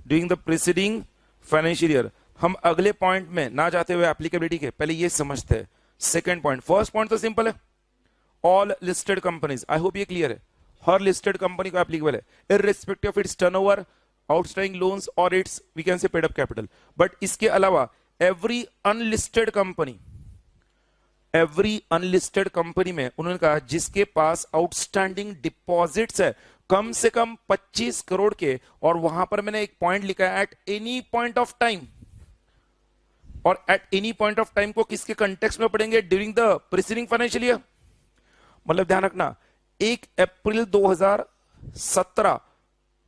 A: during the preceding financial year. हम अगले पॉइंट में ना जाते हुए एप्लीकेबिलिटी के पहले ये समझते हैं सेकंड पॉइंट। फर्स्ट पॉइंट तो सिंपल है, all listed companies, I hope ये क्लियर है। हर लिस्टेड कंपनी को एप्लीकेबल है irrespective of its turnover, outstanding loans और its we can say paid up capital. But इसके अलावा every unlisted company, every unlisted company में उन्होंने कहा जिसके पास आउटस्टैंडिंग डिपॉजिट्स है कम से कम 25 करोड़ के, और वहां पर मैंने एक पॉइंट लिखा है at any point of time, और at any point of time को किसके कंटेक्स्ट में पढ़ेंगे? During the preceding financial year. मतलब ध्यान रखना 1 अप्रैल 2017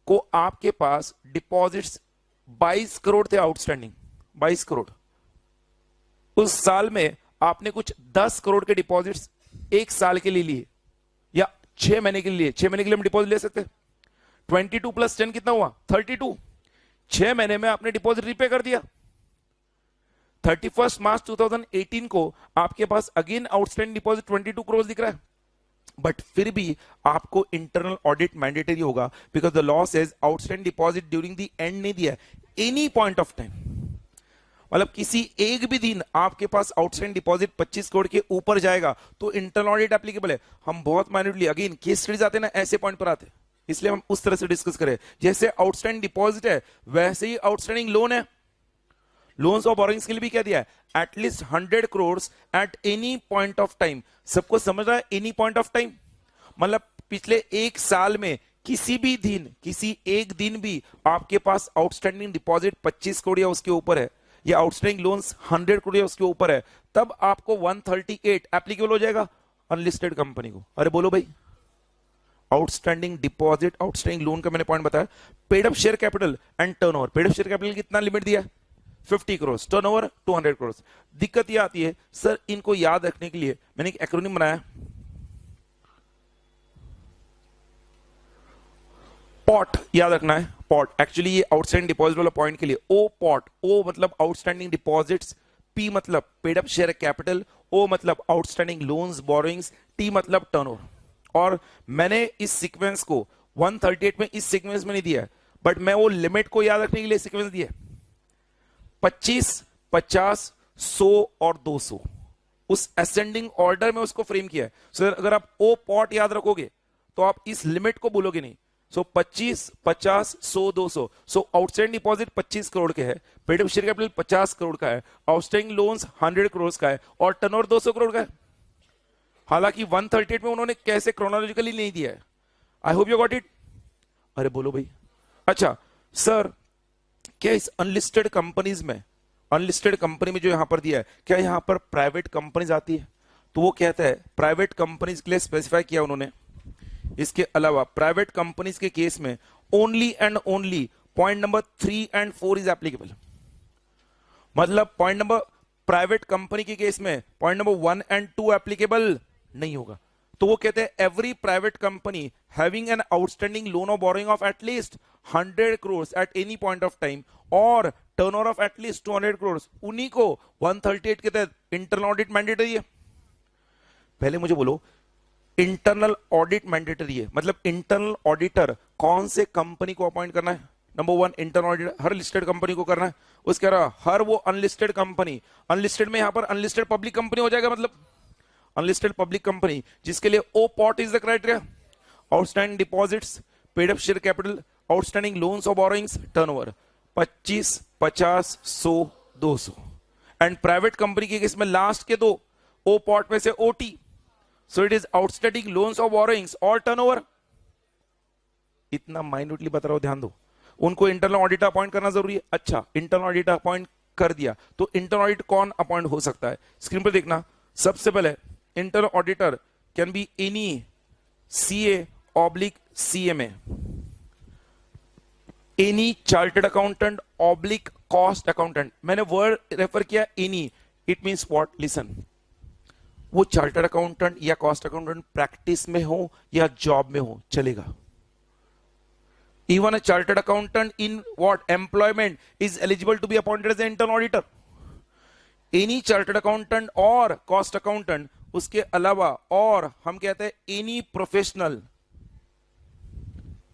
A: को आपके पास डिपॉजिट्स 22 करोड़ थे आउटस्टैंडिंग, 22 करोड़। उस साल में आपने कुछ 10 करोड़ के डिपॉजिट्स एक साल के लिए लिए या 6 महीने के लिए, 6 महीने के लिए हम डिपॉजिट ले सकते हैं। 22 + 10 कितना हुआ? 32। 6 महीने में आपने डिपॉजिट रिपे कर दिया। 31 मार्च 2018 को आपके पास अगेन आउटस्टैंडिंग डिपॉजिट 22 करोड़ दिख रहा है, बट फिर भी आपको इंटरनल ऑडिट मैंडेटरी होगा because the law says outstanding deposit during the end नहीं दिया, एनी पॉइंट ऑफ टाइम। मतलब किसी एक भी दिन आपके पास आउटस्टैंडिंग डिपॉजिट 25 करोड़ के ऊपर जाएगा तो इंटरनल ऑडिट एप्लीकेबल है। हम बहुत माइन्यूटली अगेन केस स्टडीज आते हैं ना, ऐसे पॉइंट पर आते हैं, इसलिए हम उस तरह से डिस्कस करें। जैसे आउटस्टैंडिंग डिपॉजिट है वैसे ही आउटस्टैंडिंग लोन है। लोन्स और बोरोइंग्स के लिए भी क्या दिया है? At least 100 crore at any point of time. सबको समझ रहा है एनी पॉइंट ऑफ टाइम? मतलब पिछले एक साल में किसी भी दिन, किसी एक दिन भी आपके पास आउटस्टैंडिंग डिपॉजिट 25 करोड़ या उसके ऊपर है, या आउटस्टैंडिंग लोन्स 100 करोड़ या उसके ऊपर है, तब आपको 138 एप्लीकेबल हो जाएगा अनलिस्टेड कंपनी को। अरे बोलो भाई, आउटस्टैंडिंग डिपॉजिट, आउटस्टैंडिंग लोन का मैंने पॉइंट बताया। Paid up share capital and turnover. Paid up share capital कितना लिमिट दिया है? 50 करोड़, टर्नओवर 200 करोड़। दिक्कत यह आती है सर, इनको याद रखने के लिए मैंने एक एक्रोनिम बनाया, पॉट याद रखना है, पॉट एक्चुअली ये आउटस्टैंडिंग डिपॉजिट वाला पॉइंट के लिए ओ पॉट, ओ मतलब आउटस्टैंडिंग डिपॉजिट्स, पी मतलब पेड अप शेयर कैपिटल, ओ मतलब आउटस्टैंडिंग लोन्स बोरोइंग्स, टी मतलब टर्नओवर। और मैंने इस सीक्वेंस को 138 में इस सीक्वेंस में नहीं दिया है, बट मैं वो लिमिट को याद रखने के लिए सीक्वेंस दिया 25, 50, 100 और 200, उस असेंडिंग ऑर्डर में उसको फ्रेम किया है। सो अगर आप ओ पॉट याद रखोगे तो आप इस लिमिट को बोलोगे नहीं। सो 25, 50, 100, 200। सो आउटस्टैंडिंग डिपॉजिट 25 करोड़ के है, paid up share capital 50 crore का है, आउटस्टैंडिंग लोन्स 100 करोड़ का है और टर्नओवर 200 करोड़ का है। हालांकि 138 में उन्होंने कैसे क्रोनोलॉजिकली नहीं दिया है। I hope you got it. अरे बोलो भाई। अच्छा सर, क्या इस अनलिस्टेड कंपनीज में, अनलिस्टेड कंपनी में जो यहां पर दिया है, क्या यहां पर प्राइवेट कंपनीज आती है? तो वो कहता है प्राइवेट कंपनीज के लिए स्पेसिफाई किया उन्होंने। इसके अलावा प्राइवेट कंपनीज के केस में only and only point number 3 and 4 is applicable. मतलब पॉइंट नंबर, प्राइवेट कंपनी के केस में पॉइंट नंबर 1 एंड 2 एप्लीकेबल नहीं होगा। तो वो कहते हैं every private company having an outstanding loan और borrowing of at least 100 crore at any point of time और टर्नओवर ऑफ एटलीस्ट 200 करोड़, उन्हीं को 138 के तहत इंटरनल ऑडिट मैंडेटरी है। पहले मुझे बोलो, इंटरनल ऑडिट मैंडेटरी है मतलब इंटरनल ऑडिटर कौन से कंपनी को अपॉइंट करना है? नंबर 1 इंटरनल ऑडिटर हर लिस्टेड कंपनी को करना है। उसके अलावा हर वो अनलिस्टेड कंपनी, अनलिस्टेड में यहां पर अनलिस्टेड पब्लिक कंपनी हो जाएगा, मतलब अनलिस्टेड पब्लिक कंपनी जिसके लिए ओ पॉट is the criteria, outstanding deposits, paid up share capital, outstanding loans और borrowings, turnover 25, 50, 100, 200। And private company के केस में लास्ट के दो ओ पॉट में से ओटी, so it is outstanding loans और बोरोइंग्स और टर्नओवर। इतना माइन्यूटली बता रहा हूं, ध्यान दो। उनको इंटरनल ऑडिटर अपॉइंट करना जरूरी है। अच्छा, इंटरनल ऑडिटर अपॉइंट कर दिया तो इंटरनल ऑडिट कौन अपॉइंट हो सकता है? स्क्रीन पर देखना। सबसे पहले internal auditor can be any CA oblique CMA, any chartered accountant oblique cost accountant. मैंने वर्ड रेफर किया any, it means what? Listen, वो चार्टर्ड अकाउंटेंट या कॉस्ट अकाउंटेंट प्रैक्टिस में हो या जॉब में हो चलेगा। Even a chartered accountant in what employment is eligible to be appointed as an internal auditor. Any chartered accountant और cost accountant, उसके अलावा और हम कहते हैं any professional,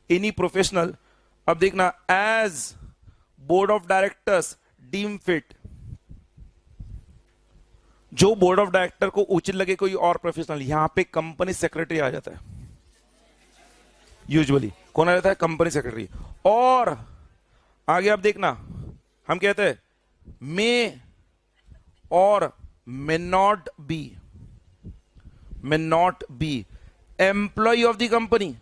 A: any professional। अब देखना, as board of directors deem fit, जो बोर्ड ऑफ डायरेक्टर को उचित लगे कोई और प्रोफेशनल, यहां पे कंपनी सेक्रेटरी आ जाता है। यूजुअली कौन आ जाता है? Company secretary. और आगे आप देखना, हम कहते हैं मे और may not be employ of the company.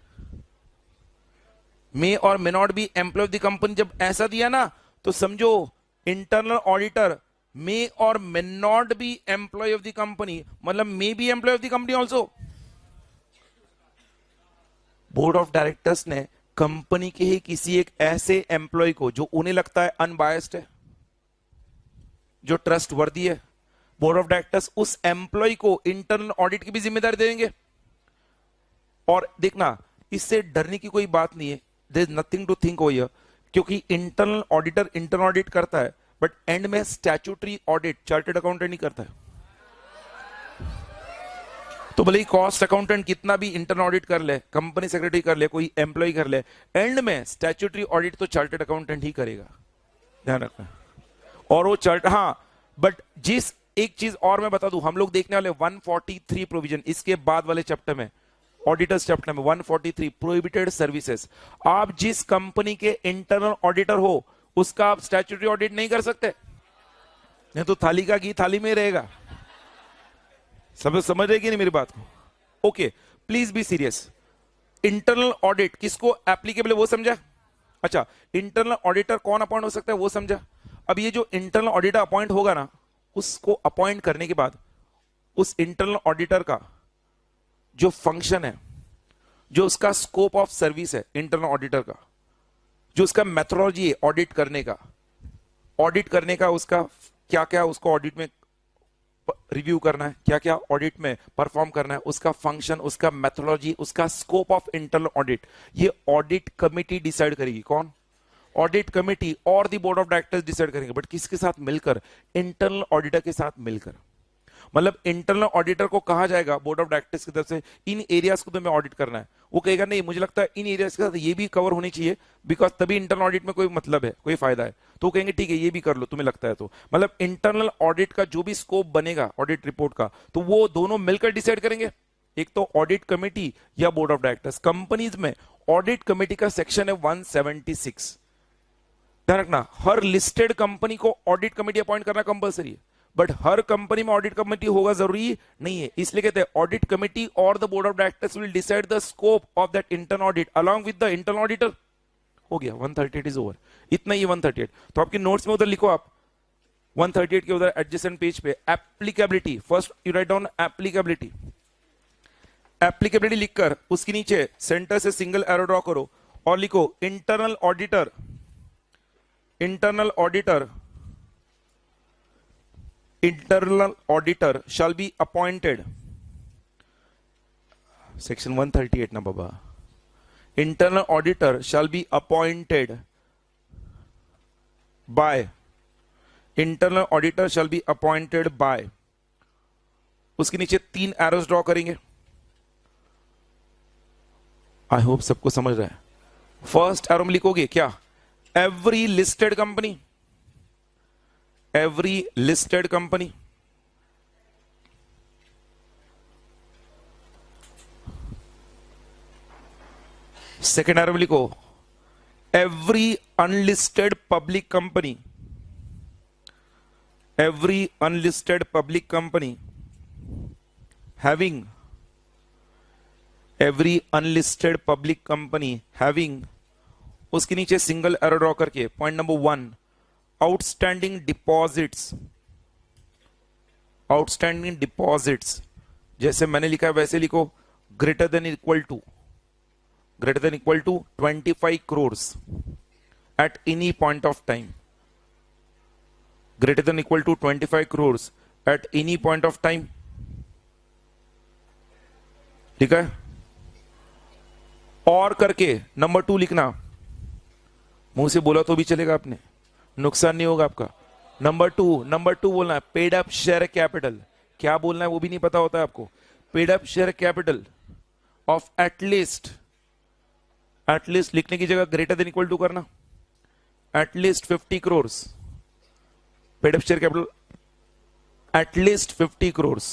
A: May और may not be employ of the company जब ऐसा दिया ना, तो समझो इंटरनल ऑडिटर मे और may not be employ of the company, मतलब may be employ of the company also. Board of directors ने कंपनी के ही किसी एक ऐसे एम्प्लॉय को जो उन्हें लगता है अनबायस्ड है, जो ट्रस्ट वर्दी है, बोर्ड ऑफ डायरेक्टर्स उस एम्प्लॉय को इंटरनल ऑडिट की भी जिम्मेदारी देंगे। और देखना, इससे डरने की कोई बात नहीं है, there is nothing to think over here, क्योंकि इंटरनल ऑडिटर इंटरनल ऑडिट करता है, बट एंड में स्टैट्यूटरी ऑडिट चार्टर्ड अकाउंटेंट नहीं करता है। तो भले ही कॉस्ट अकाउंटेंट कितना भी इंटरनल ऑडिट कर ले, कंपनी सेक्रेटरी कर ले, कोई एम्प्लॉय कर ले, एंड में स्टैट्यूटरी ऑडिट तो चार्टर्ड अकाउंटेंट ही करेगा, ध्यान रखना। और वो चार्ट, हाँ, बट जिस एक चीज और मैं बता दूं, हम लोग देखने वाले 143 प्रोविजन, इसके बाद वाले चैप्टर में, ऑडिटर्स चैप्टर में 143 प्रोहिबिटेड सर्विसेज। आप जिस कंपनी के इंटरनल ऑडिटर हो उसका आप स्टैट्यूटरी ऑडिट नहीं कर सकते, नहीं तो थाली का घी थाली में रहेगा। सब समझ रहे कि नहीं मेरी बात को? Okay, please be serious. Internal audit किसको एप्लीकेबल है वो समझा? अच्छा, इंटरनल ऑडिटर कौन अपॉइंट हो सकता है वो समझा? अब ये जो इंटरनल ऑडिटर अपॉइंट होगा ना, उसको अपॉइंट करने के बाद उस इंटरनल ऑडिटर का जो फंक्शन है, जो उसका स्कोप ऑफ सर्विस है इंटरनल ऑडिटर का, जो उसका मेथोडोलॉजी है ऑडिट करने का उसका क्या क्या उसको ऑडिट में रिव्यू करना है, क्या क्या ऑडिट में परफॉर्म करना है, उसका फंक्शन, उसका मेथोडोलॉजी, उसका स्कोप ऑफ इंटरनल ऑडिट, ये ऑडिट कमिटी डिसाइड करेगी। कौन? ऑडिट कमिटी और the board of directors decide करेंगे, बट किसके साथ मिलकर? इंटरनल ऑडिटर के साथ मिलकर। मतलब इंटरनल ऑडिटर को कहा जाएगा बोर्ड ऑफ डायरेक्टर्स की तरफ से, इन एरियाज को तुम्हें ऑडिट करना है। वो कहेगा नहीं, मुझे लगता है इन एरियाज के साथ ये भी कवर होनी चाहिए, बिकॉज तभी इंटरनल ऑडिट में कोई मतलब है, कोई फायदा है। तो वो कहेंगे ठीक है, ये भी कर लो तुम्हें लगता है तो। मतलब इंटरनल ऑडिट का जो भी स्कोप बनेगा ऑडिट रिपोर्ट का, तो वो दोनों मिलकर डिसाइड करेंगे, एक तो ऑडिट कमेटी या बोर्ड ऑफ डायरेक्टर्स। कंपनीज में ऑडिट कमेटी का सेक्शन है 176। ध्यान रखना, हर लिस्टेड कंपनी को ऑडिट कमेटी अपॉइंट करना कंपलसरी है, बट हर कंपनी में ऑडिट कमेटी होगा जरूरी नहीं है। इसलिए कहते हैं ऑडिट कमेटी और the board of directors will decide the scope of that internal audit along with the internal auditor. हो गया, 138 इज ओवर, इतना ही 138। तो आपके नोट्स में उधर लिखो आप 138 के उधर एडजेसेंट पेज पे applicability, first you write down applicability. Applicability लिखकर उसके नीचे सेंटर से सिंगल एरो ड्रॉ करो और लिखो internal auditor, internal auditor, internal auditor shall be appointed, section 138 na baba, internal auditor shall be appointed by, internal auditor shall be appointed by, उसके नीचे 3 एरोस ड्रॉ करेंगे। आई होप सबको समझ रहा है। फर्स्ट एरो में लिखोगे क्या? Every listed company, every listed company, second arrow में लिखो every unlisted public company, every unlisted public company having, every unlisted public company having, उसके नीचे सिंगल एरो ड्रॉ करके point number 1, outstanding deposits, outstanding deposits जैसे मैंने लिखा है वैसे लिखो, greater than equal to, greater than equal to 25 crores at any point of time, greater than equal to 25 crores at any point of time. ठीक है? और करके नंबर 2 लिखना, मुंह से बोला तो भी चलेगा, आपने नुकसान नहीं होगा आपका। नंबर टू बोलना है पेड अप शेयर कैपिटल। क्या बोलना है वो भी नहीं पता होता है आपको। Paid up share capital of at least, at least लिखने की जगह ग्रेटर देन इक्वल टू करना, at least 50 crores, paid up share capital at least 50 crores।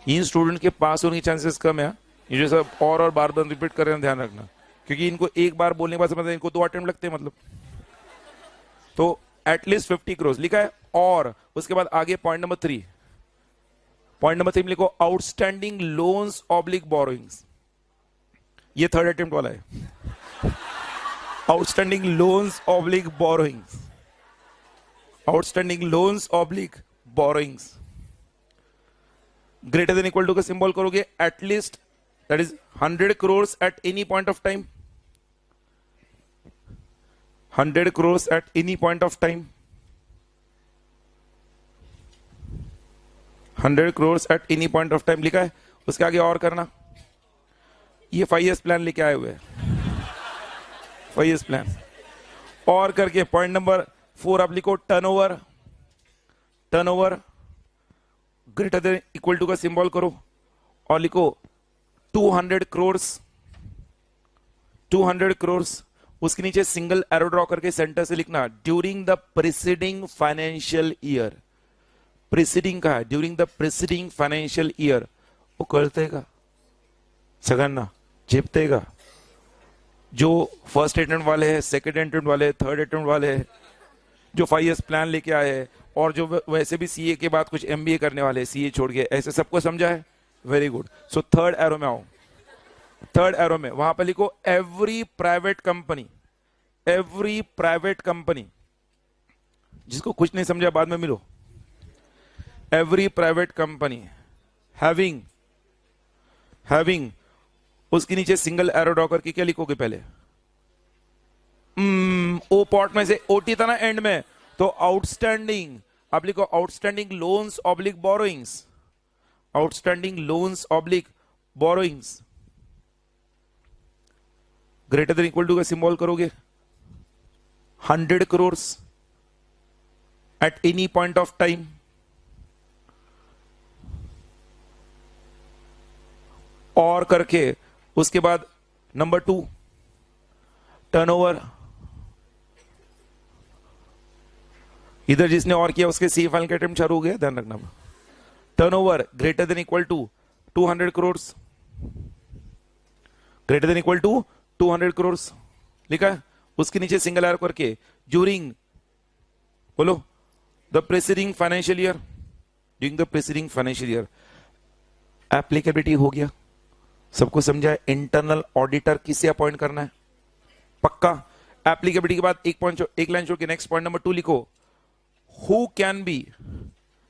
A: इन स्टूडेंट के पास होने के चांसेस कम है, ये जो सब और बार बार रिपीट कर रहे हैं, ध्यान रखना, क्योंकि इनको एक बार बोलने के बाद समझ, इनको 2 अटेम्प्ट लगते हैं मतलब। तो एटलीस्ट 50 crores लिखा है। और उसके बाद आगे पॉइंट नंबर 3, पॉइंट नंबर 3 में लिखो आउटस्टैंडिंग लोन्स ऑब्लिक बोरोइंग्स। ये थर्ड अटेम्प्ट वाला है। Outstanding loans oblique borrowings, outstanding loans oblique borrowings, greater than equal to का सिंबल करोगे, at least that is 100 crores at any point of time, 100 crores at any point of time, 100 crores at any point of time लिखा है। उसके आगे और करना, ये 5 years प्लान लेके आए हुए हैं, 5 years प्लान। और करके पॉइंट नंबर 4 आप लिखो turnover, turnover greater than equal to का सिंबल करो और लिखो 200 crores, 200 crores। उसके नीचे सिंगल एरो ड्रॉ करके सेंटर से लिखना during the preceding financial year. Preceding का है, during the preceding financial year. वो करतेगा सगन्ना जेबतेगा, जो फर्स्ट अटेम्प्ट वाले हैं, सेकंड अटेम्प्ट वाले हैं, थर्ड अटेम्प्ट वाले हैं, जो 5 years प्लान लेके आए हैं, और जो वैसे भी सीए के बाद कुछ एमबीए करने वाले हैं, सीए छोड़ के, ऐसे सबको समझा है? Very good. So third arrow में आओ, थर्ड एरो में वहां पर लिखो every private company, every private company, जिसको कुछ नहीं समझा बाद में मिलो, every private company having, having उसके नीचे सिंगल एरो ड्रॉ करके क्या लिखोगे पहले? ओ पॉट में से ओटी था ना एंड में, तो आउटस्टैंडिंग आप लिखो outstanding loans oblique borrowings, outstanding loans oblique borrowings greater than equal to का सिंबल करोगे 100 crore at any point of time, और करके उसके बाद नंबर 2 टर्नओवर, इधर जिसने और किया उसके सी फाइनल का अटेम्प्ट चालू हो गया, ध्यान रखना। Turnover greater than equal to 200 crore, greater than equal to 200 crore लिखा है। उसके नीचे सिंगल एरो करके ड्यूरिंग, बोलो the preceding financial year, during the preceding financial year. Applicability हो गया, सबको समझा है। इंटरनल ऑडिटर किसे अपॉइंट करना है, पक्का। एप्लीकेबिलिटी के बाद एक लाइन छोड़ के नेक्स्ट पॉइंट नंबर 2 लिखो, who can be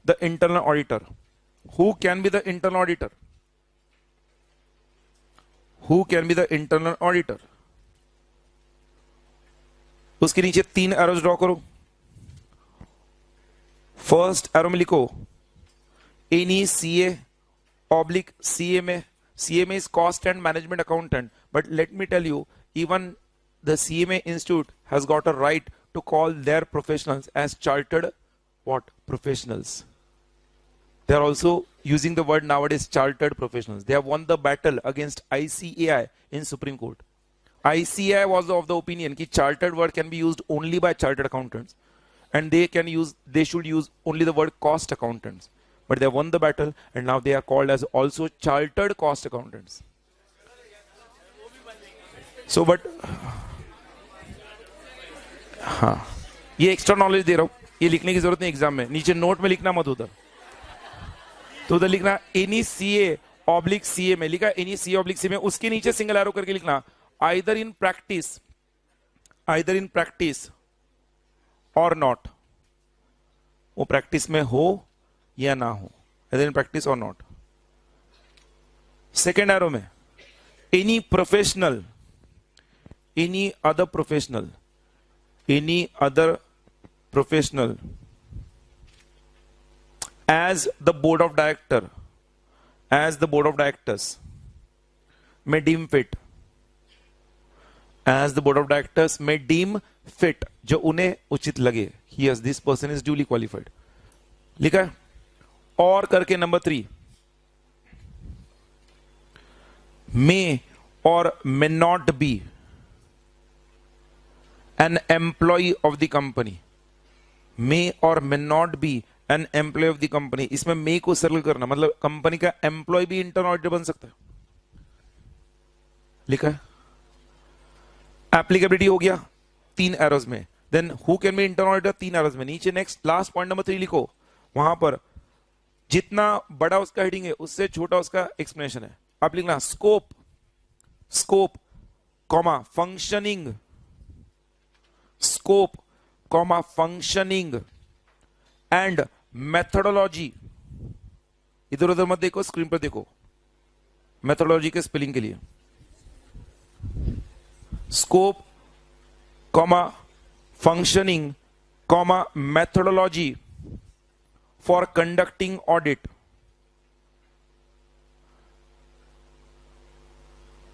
A: the internal auditor, who can be the internal auditor, who can be the internal auditor. उसके नीचे 3 एरोज ड्रॉ करो। फर्स्ट एरो में लिखो any CA oblique CMA, CMA is cost and management accountant, but let me tell you, even the CMA institute has got a right to call their professionals as chartered what professionals. They are also using the word nowadays chartered professionals. They have won the battle against ICAI in Supreme Court. ICAI was of the opinion that chartered word can be used only by chartered accountants, and they should use only the word cost accountants. But they won the battle and now they are called as also chartered cost accountants. So but हाँ, ये एक्स्ट्रा नॉलेज दे रहा हूं, ये लिखने की जरूरत नहीं एग्जाम में, नीचे नोट में लिखना मत उधर। तो उधर लिखना एनी सीए ऑब्लिक सीए में, लिखा एनी सीए ऑब्लिक सीए में, उसके नीचे सिंगल एरो करके लिखना आइदर इन प्रैक्टिस और नॉट, वो प्रैक्टिस में हो या ना हो, either in practice or not. Second arrow में any professional, any other professional, any other professional as the board of director, as the board of directors में deem fit, as the board of directors में डीम फिट, जो उन्हें उचित लगे, yes this person is duly qualified, लिखा है। और करके नंबर 3 मे और may not be an employ of the company, may और may not be an employ of the company. इसमें मे को सरल करना, मतलब कंपनी का एम्प्लॉय भी इंटरनल ऑडिटर बन सकता है, लिखा है। एप्लीकेबिलिटी हो गया 3 एरोज में, then who can be internal auditor 3 arrows में। नीचे नेक्स्ट लास्ट पॉइंट नंबर 3 लिखो, वहां पर जितना बड़ा उसका हेडिंग है उससे छोटा उसका एक्सप्लेनेशन है। आप लिखना scope comma functioning, scope comma functioning and methodology. इधर उधर मत देखो, स्क्रीन पर देखो, मेथोडोलॉजी के स्पेलिंग के लिए scope comma functioning comma methodology for conducting audit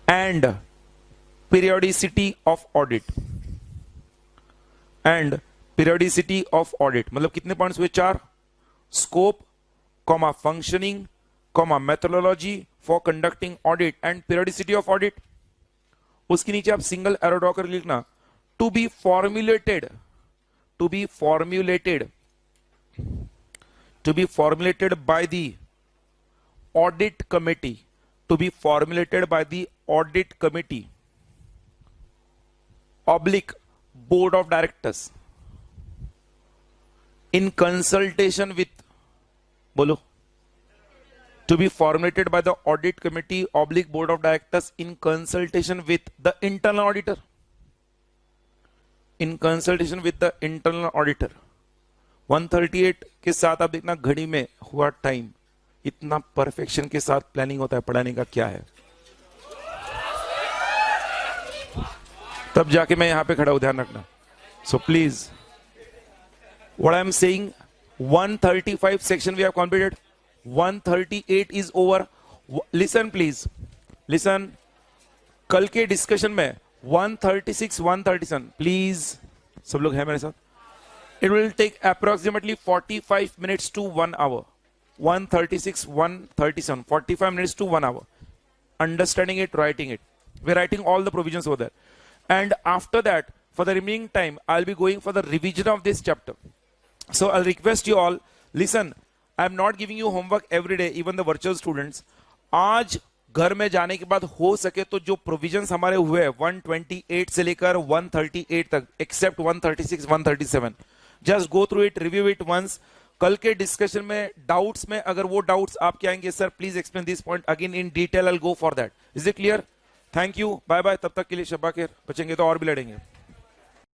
A: and periodicity of audit, and periodicity of audit, मतलब कितने पॉइंट्स हुए? 4। Scope comma functioning comma methodology for conducting audit and periodicity of audit. उसके नीचे आप सिंगल एरो ड्रॉ कर लिखना to be formulated, to be formulated, to be formulated by the audit committee, to be formulated by the audit committee oblique board of directors in consultation with, bolo, to be formulated by the audit committee oblique board of directors in consultation with the internal auditor, in consultation with the internal auditor। 138 के साथ आप देखना घड़ी में हुआ टाइम, इतना परफेक्शन के साथ प्लानिंग होता है पढ़ाने का, क्या है। तब जाके मैं यहां पे खड़ा हूं, ध्यान रखना। So please what I am saying, 135 section we have completed. 138 is over. Listen please. Listen. कल के डिस्कशन में 136, 137 प्लीज सब लोग हैं मेरे साथ. It will take approximately 45 minutes to 1 hour. 136, 137, 45 minutes to 1 hour. Understanding it, writing it. We're writing all the provisions over there. And after that, for the remaining time, I'll be going for the revision of this chapter. So I'll request you all, listen, I'm not giving you homework every day, even the virtual students. आज घर में जाने के बाद हो सके तो जो प्रोविजंस हमारे हुए हैं 128 से लेकर 138 तक, except 136, 137, just go through it, review it once. कल के डिस्कशन में डाउट्स में अगर वो डाउट्स आपके आएंगे, sir please explain this point again in detail, I will go for that. Is it clear? Thank you, bye bye. तब तक के लिए शब्बा खैर. बचेंगे तो और भी लड़ेंगे.